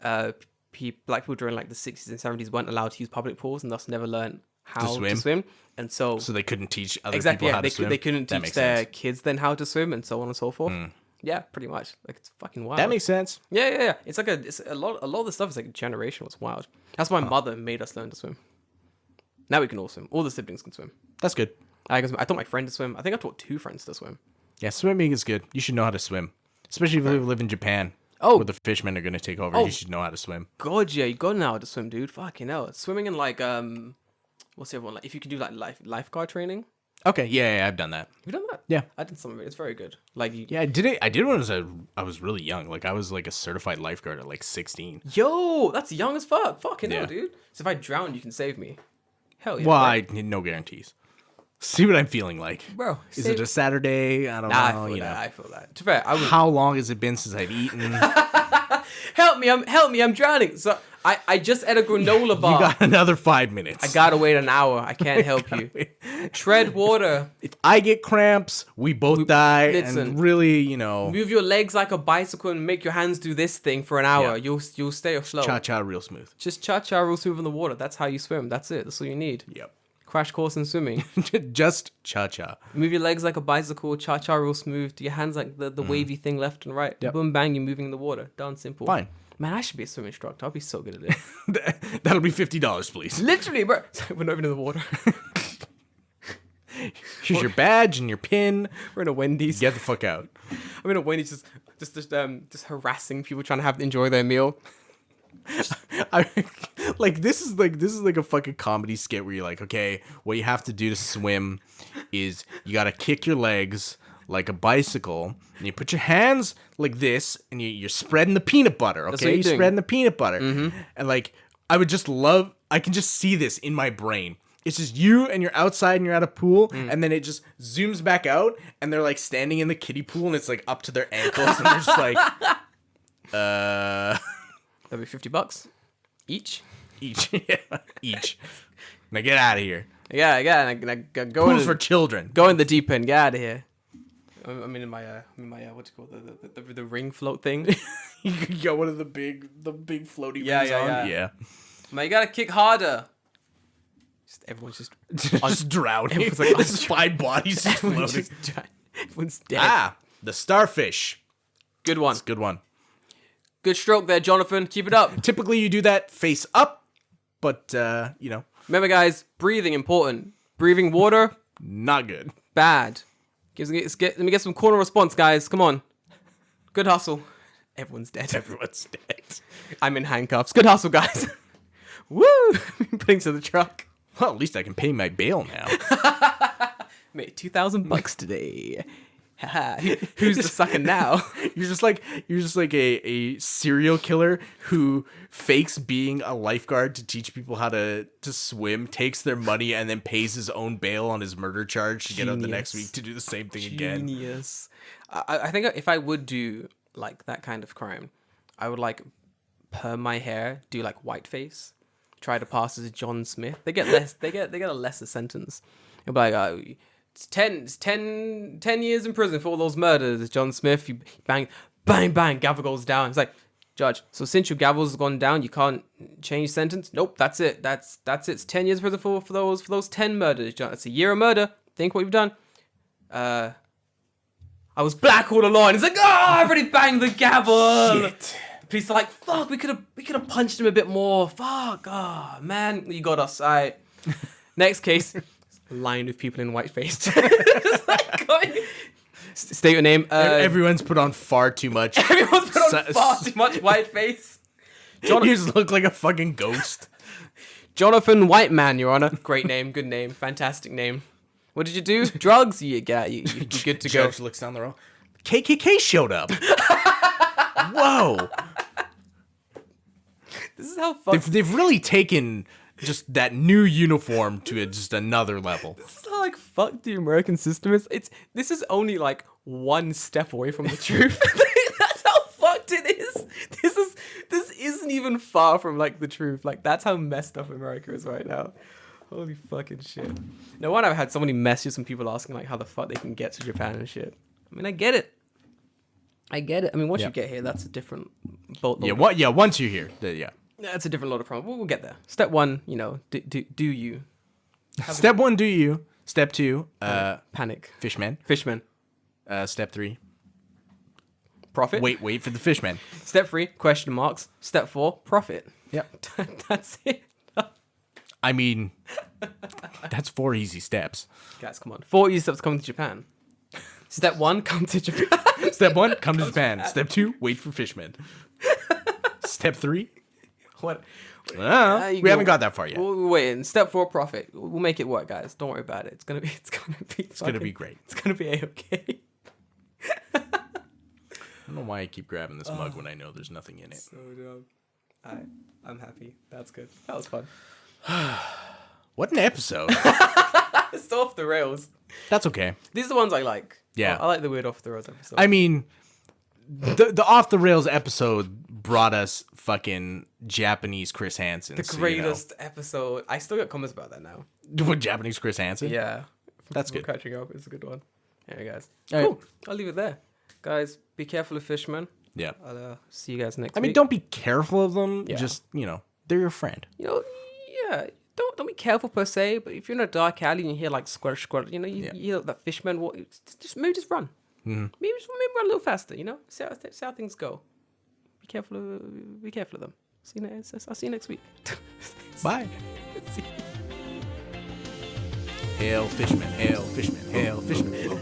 black people during like the 60s and 70s weren't allowed to use public pools and thus never learned how to swim. And so they couldn't teach other exactly people how to swim. They couldn't That teach makes their sense. kids then how to swim and so on and so forth. Yeah, pretty much. Like it's fucking wild. That makes sense. Yeah. It's like a lot of the stuff is like generational. It's wild. That's why my mother made us learn to swim. Now we can all swim. All the siblings can swim. That's good. I taught my friend to swim. I think I taught 2 friends to swim. Yeah, swimming is good. You should know how to swim. Especially if you live in Japan. Oh. Where the fishmen are going to take over. Oh. You should know how to swim. God, yeah, you gotta know how to swim, dude. Fucking hell. Swimming in like what's the other one? Like if you could do like lifeguard training. Okay, yeah, I've done that. Have you done that? Yeah. I did some of it. It's very good. Like you, Yeah, I did it. I did when I was really young. Like I was like a certified lifeguard at like 16. yo, that's young as fuck. Fucking Yeah. hell, dude. So if I drown, you can save me. Hell yeah. Well, bro. I need no guarantees. See what I'm feeling like. Bro, Is it a Saturday? I don't know. I feel that. To be fair, I would How long has it been since I've eaten? help me, I'm drowning. So I just ate a granola bar. You got another 5 minutes. I gotta wait an hour. I can't help you. Tread water. If I get cramps, we both die. listen. And really, Move your legs like a bicycle and make your hands do this thing for an hour. Yeah. You'll stay afloat. cha-cha real smooth. Just cha-cha real smooth in the water. That's how you swim. That's it. That's all you need. Yep. Crash course in swimming. Just cha-cha. Move your legs like a bicycle. Cha-cha real smooth. Do your hands like the wavy thing left and right. Yep. Boom, bang. You're moving in the water. Done. Simple. Fine. Man, I should be a swim instructor. I'll be so good at it. That'll be $50, please. Literally, bro. We're not even in the water. Here's your badge and your pin. We're in a Wendy's. Get the fuck out. I'm in a Wendy's just harassing people trying to enjoy their meal. This is like a fucking comedy skit where you're like, okay, what you have to do to swim is you gotta kick your legs like a bicycle, and you put your hands like this, and you're spreading the peanut butter. what Okay, you're you're doing. spreading the peanut butter, and like I can just see this in my brain. It's just you and you're outside and you're at a pool, and then it just zooms back out, and they're like standing in the kiddie pool, and it's like up to their ankles, and they're just like, That'd be $50 each. each, each. Now get out of here. Yeah. And I go Pools in for children. go in the deep end. Get out of here. I'm in my what's it called, the ring float thing. You got one of the big floaty Yeah, rings yeah, on. yeah. Man, you gotta kick harder. Everyone's just Just drowning. Everyone's like, There's 5 bodies just everyone's, floating. everyone's dead. The starfish. Good one. It's a good one. Good stroke there, Jonathan. Keep it up. Typically you do that face up, but Remember, guys, breathing important. Breathing water, not good. bad. Let me get some corner response, guys. Come on. Good hustle. Everyone's dead. Everyone's dead. I'm in handcuffs. Good hustle, guys. Woo! Putting to the truck. Well, at least I can pay my bail now. Made $2,000 today. Who's the sucker now? You're just like a serial killer who fakes being a lifeguard to teach people how to swim, takes their money, and then pays his own bail on his murder charge to get out the next week to do the same thing again. Genius. I think if I would do like that kind of crime, I would like perm my hair, do like whiteface, try to pass as John Smith. They get a lesser sentence. You'll be like, it's 10 years in prison for all those murders, John Smith. You bang, bang, bang, gavel goes down. It's like, Judge, so since your gavel's gone down, you can't change sentence? Nope, that's it. That's it. It's 10 years prison for those 10 murders. It's a year of murder. Think what you've done. I was black all along. It's like, I've already banged the gavel. Shit. The police are like, fuck, we could have punched him a bit more. Fuck, man, you got us. All right. Next case, lined with people in white face. Just like going. State your name. Everyone's put on far too much. Everyone's put on far too much white face. You just look like a fucking ghost. Jonathan Whiteman, Your Honor. Great name, good name, fantastic name. What did you do? Drugs? You're good to go. Judge looks down the road. KKK showed up. Whoa. This is how fucked. They've really taken just that new uniform to just another level. This is how like fucked the American system is. This is only like one step away from the truth. That's how fucked it is. This isn't even far from like the truth. Like that's how messed up America is right now. Holy fucking shit. No wonder I've had so many messages from people asking like how the fuck they can get to Japan and shit. I mean, I get it. I mean, once you get here, that's a different boat. Yeah, once you're here, yeah. That's a different load of problems. We'll get there. Step one, do you. Step one, do you. Step two, panic. Fishmen. Step three, profit. Wait for the fishmen. Step 3, question marks. Step 4, profit. Yep. That's it. I mean, that's 4 easy steps. Guys, come on. 4 easy steps coming to Japan. Step 1, come to Japan. Step 1, come to Japan. Step 2, wait for fishmen. Step 3, what? we haven't got that far yet. We're waiting. Step 4, profit. We'll make it work, guys. Don't worry about it. It's gonna be great. It's gonna be a-okay. I don't know why I keep grabbing this mug when I know there's nothing in it. So dumb. I'm happy. That's good. That was fun. What an episode. It's off the rails. That's okay. These are the ones I like. Yeah. I like the weird off the rails episode. I mean, the off the rails episode brought us fucking Japanese Chris Hansen. The greatest episode. I still get comments about that now. What, Japanese Chris Hansen? Yeah. That's good. Catching up. It's a good one. Anyway, guys. All Cool. right. I'll leave it there. Guys, be careful of fishmen. Yeah. I'll see you guys next I week. mean, don't be careful of them. Yeah. Just, they're your friend. Yeah. Don't be careful per se, but if you're in a dark alley and you hear like squirt, you hear that fishman, just run. Mm-hmm. Maybe run a little faster. See how things go. Be careful of them. I'll see you next week. Bye. See you. Hail fishmen, hail fishmen, hail fishmen.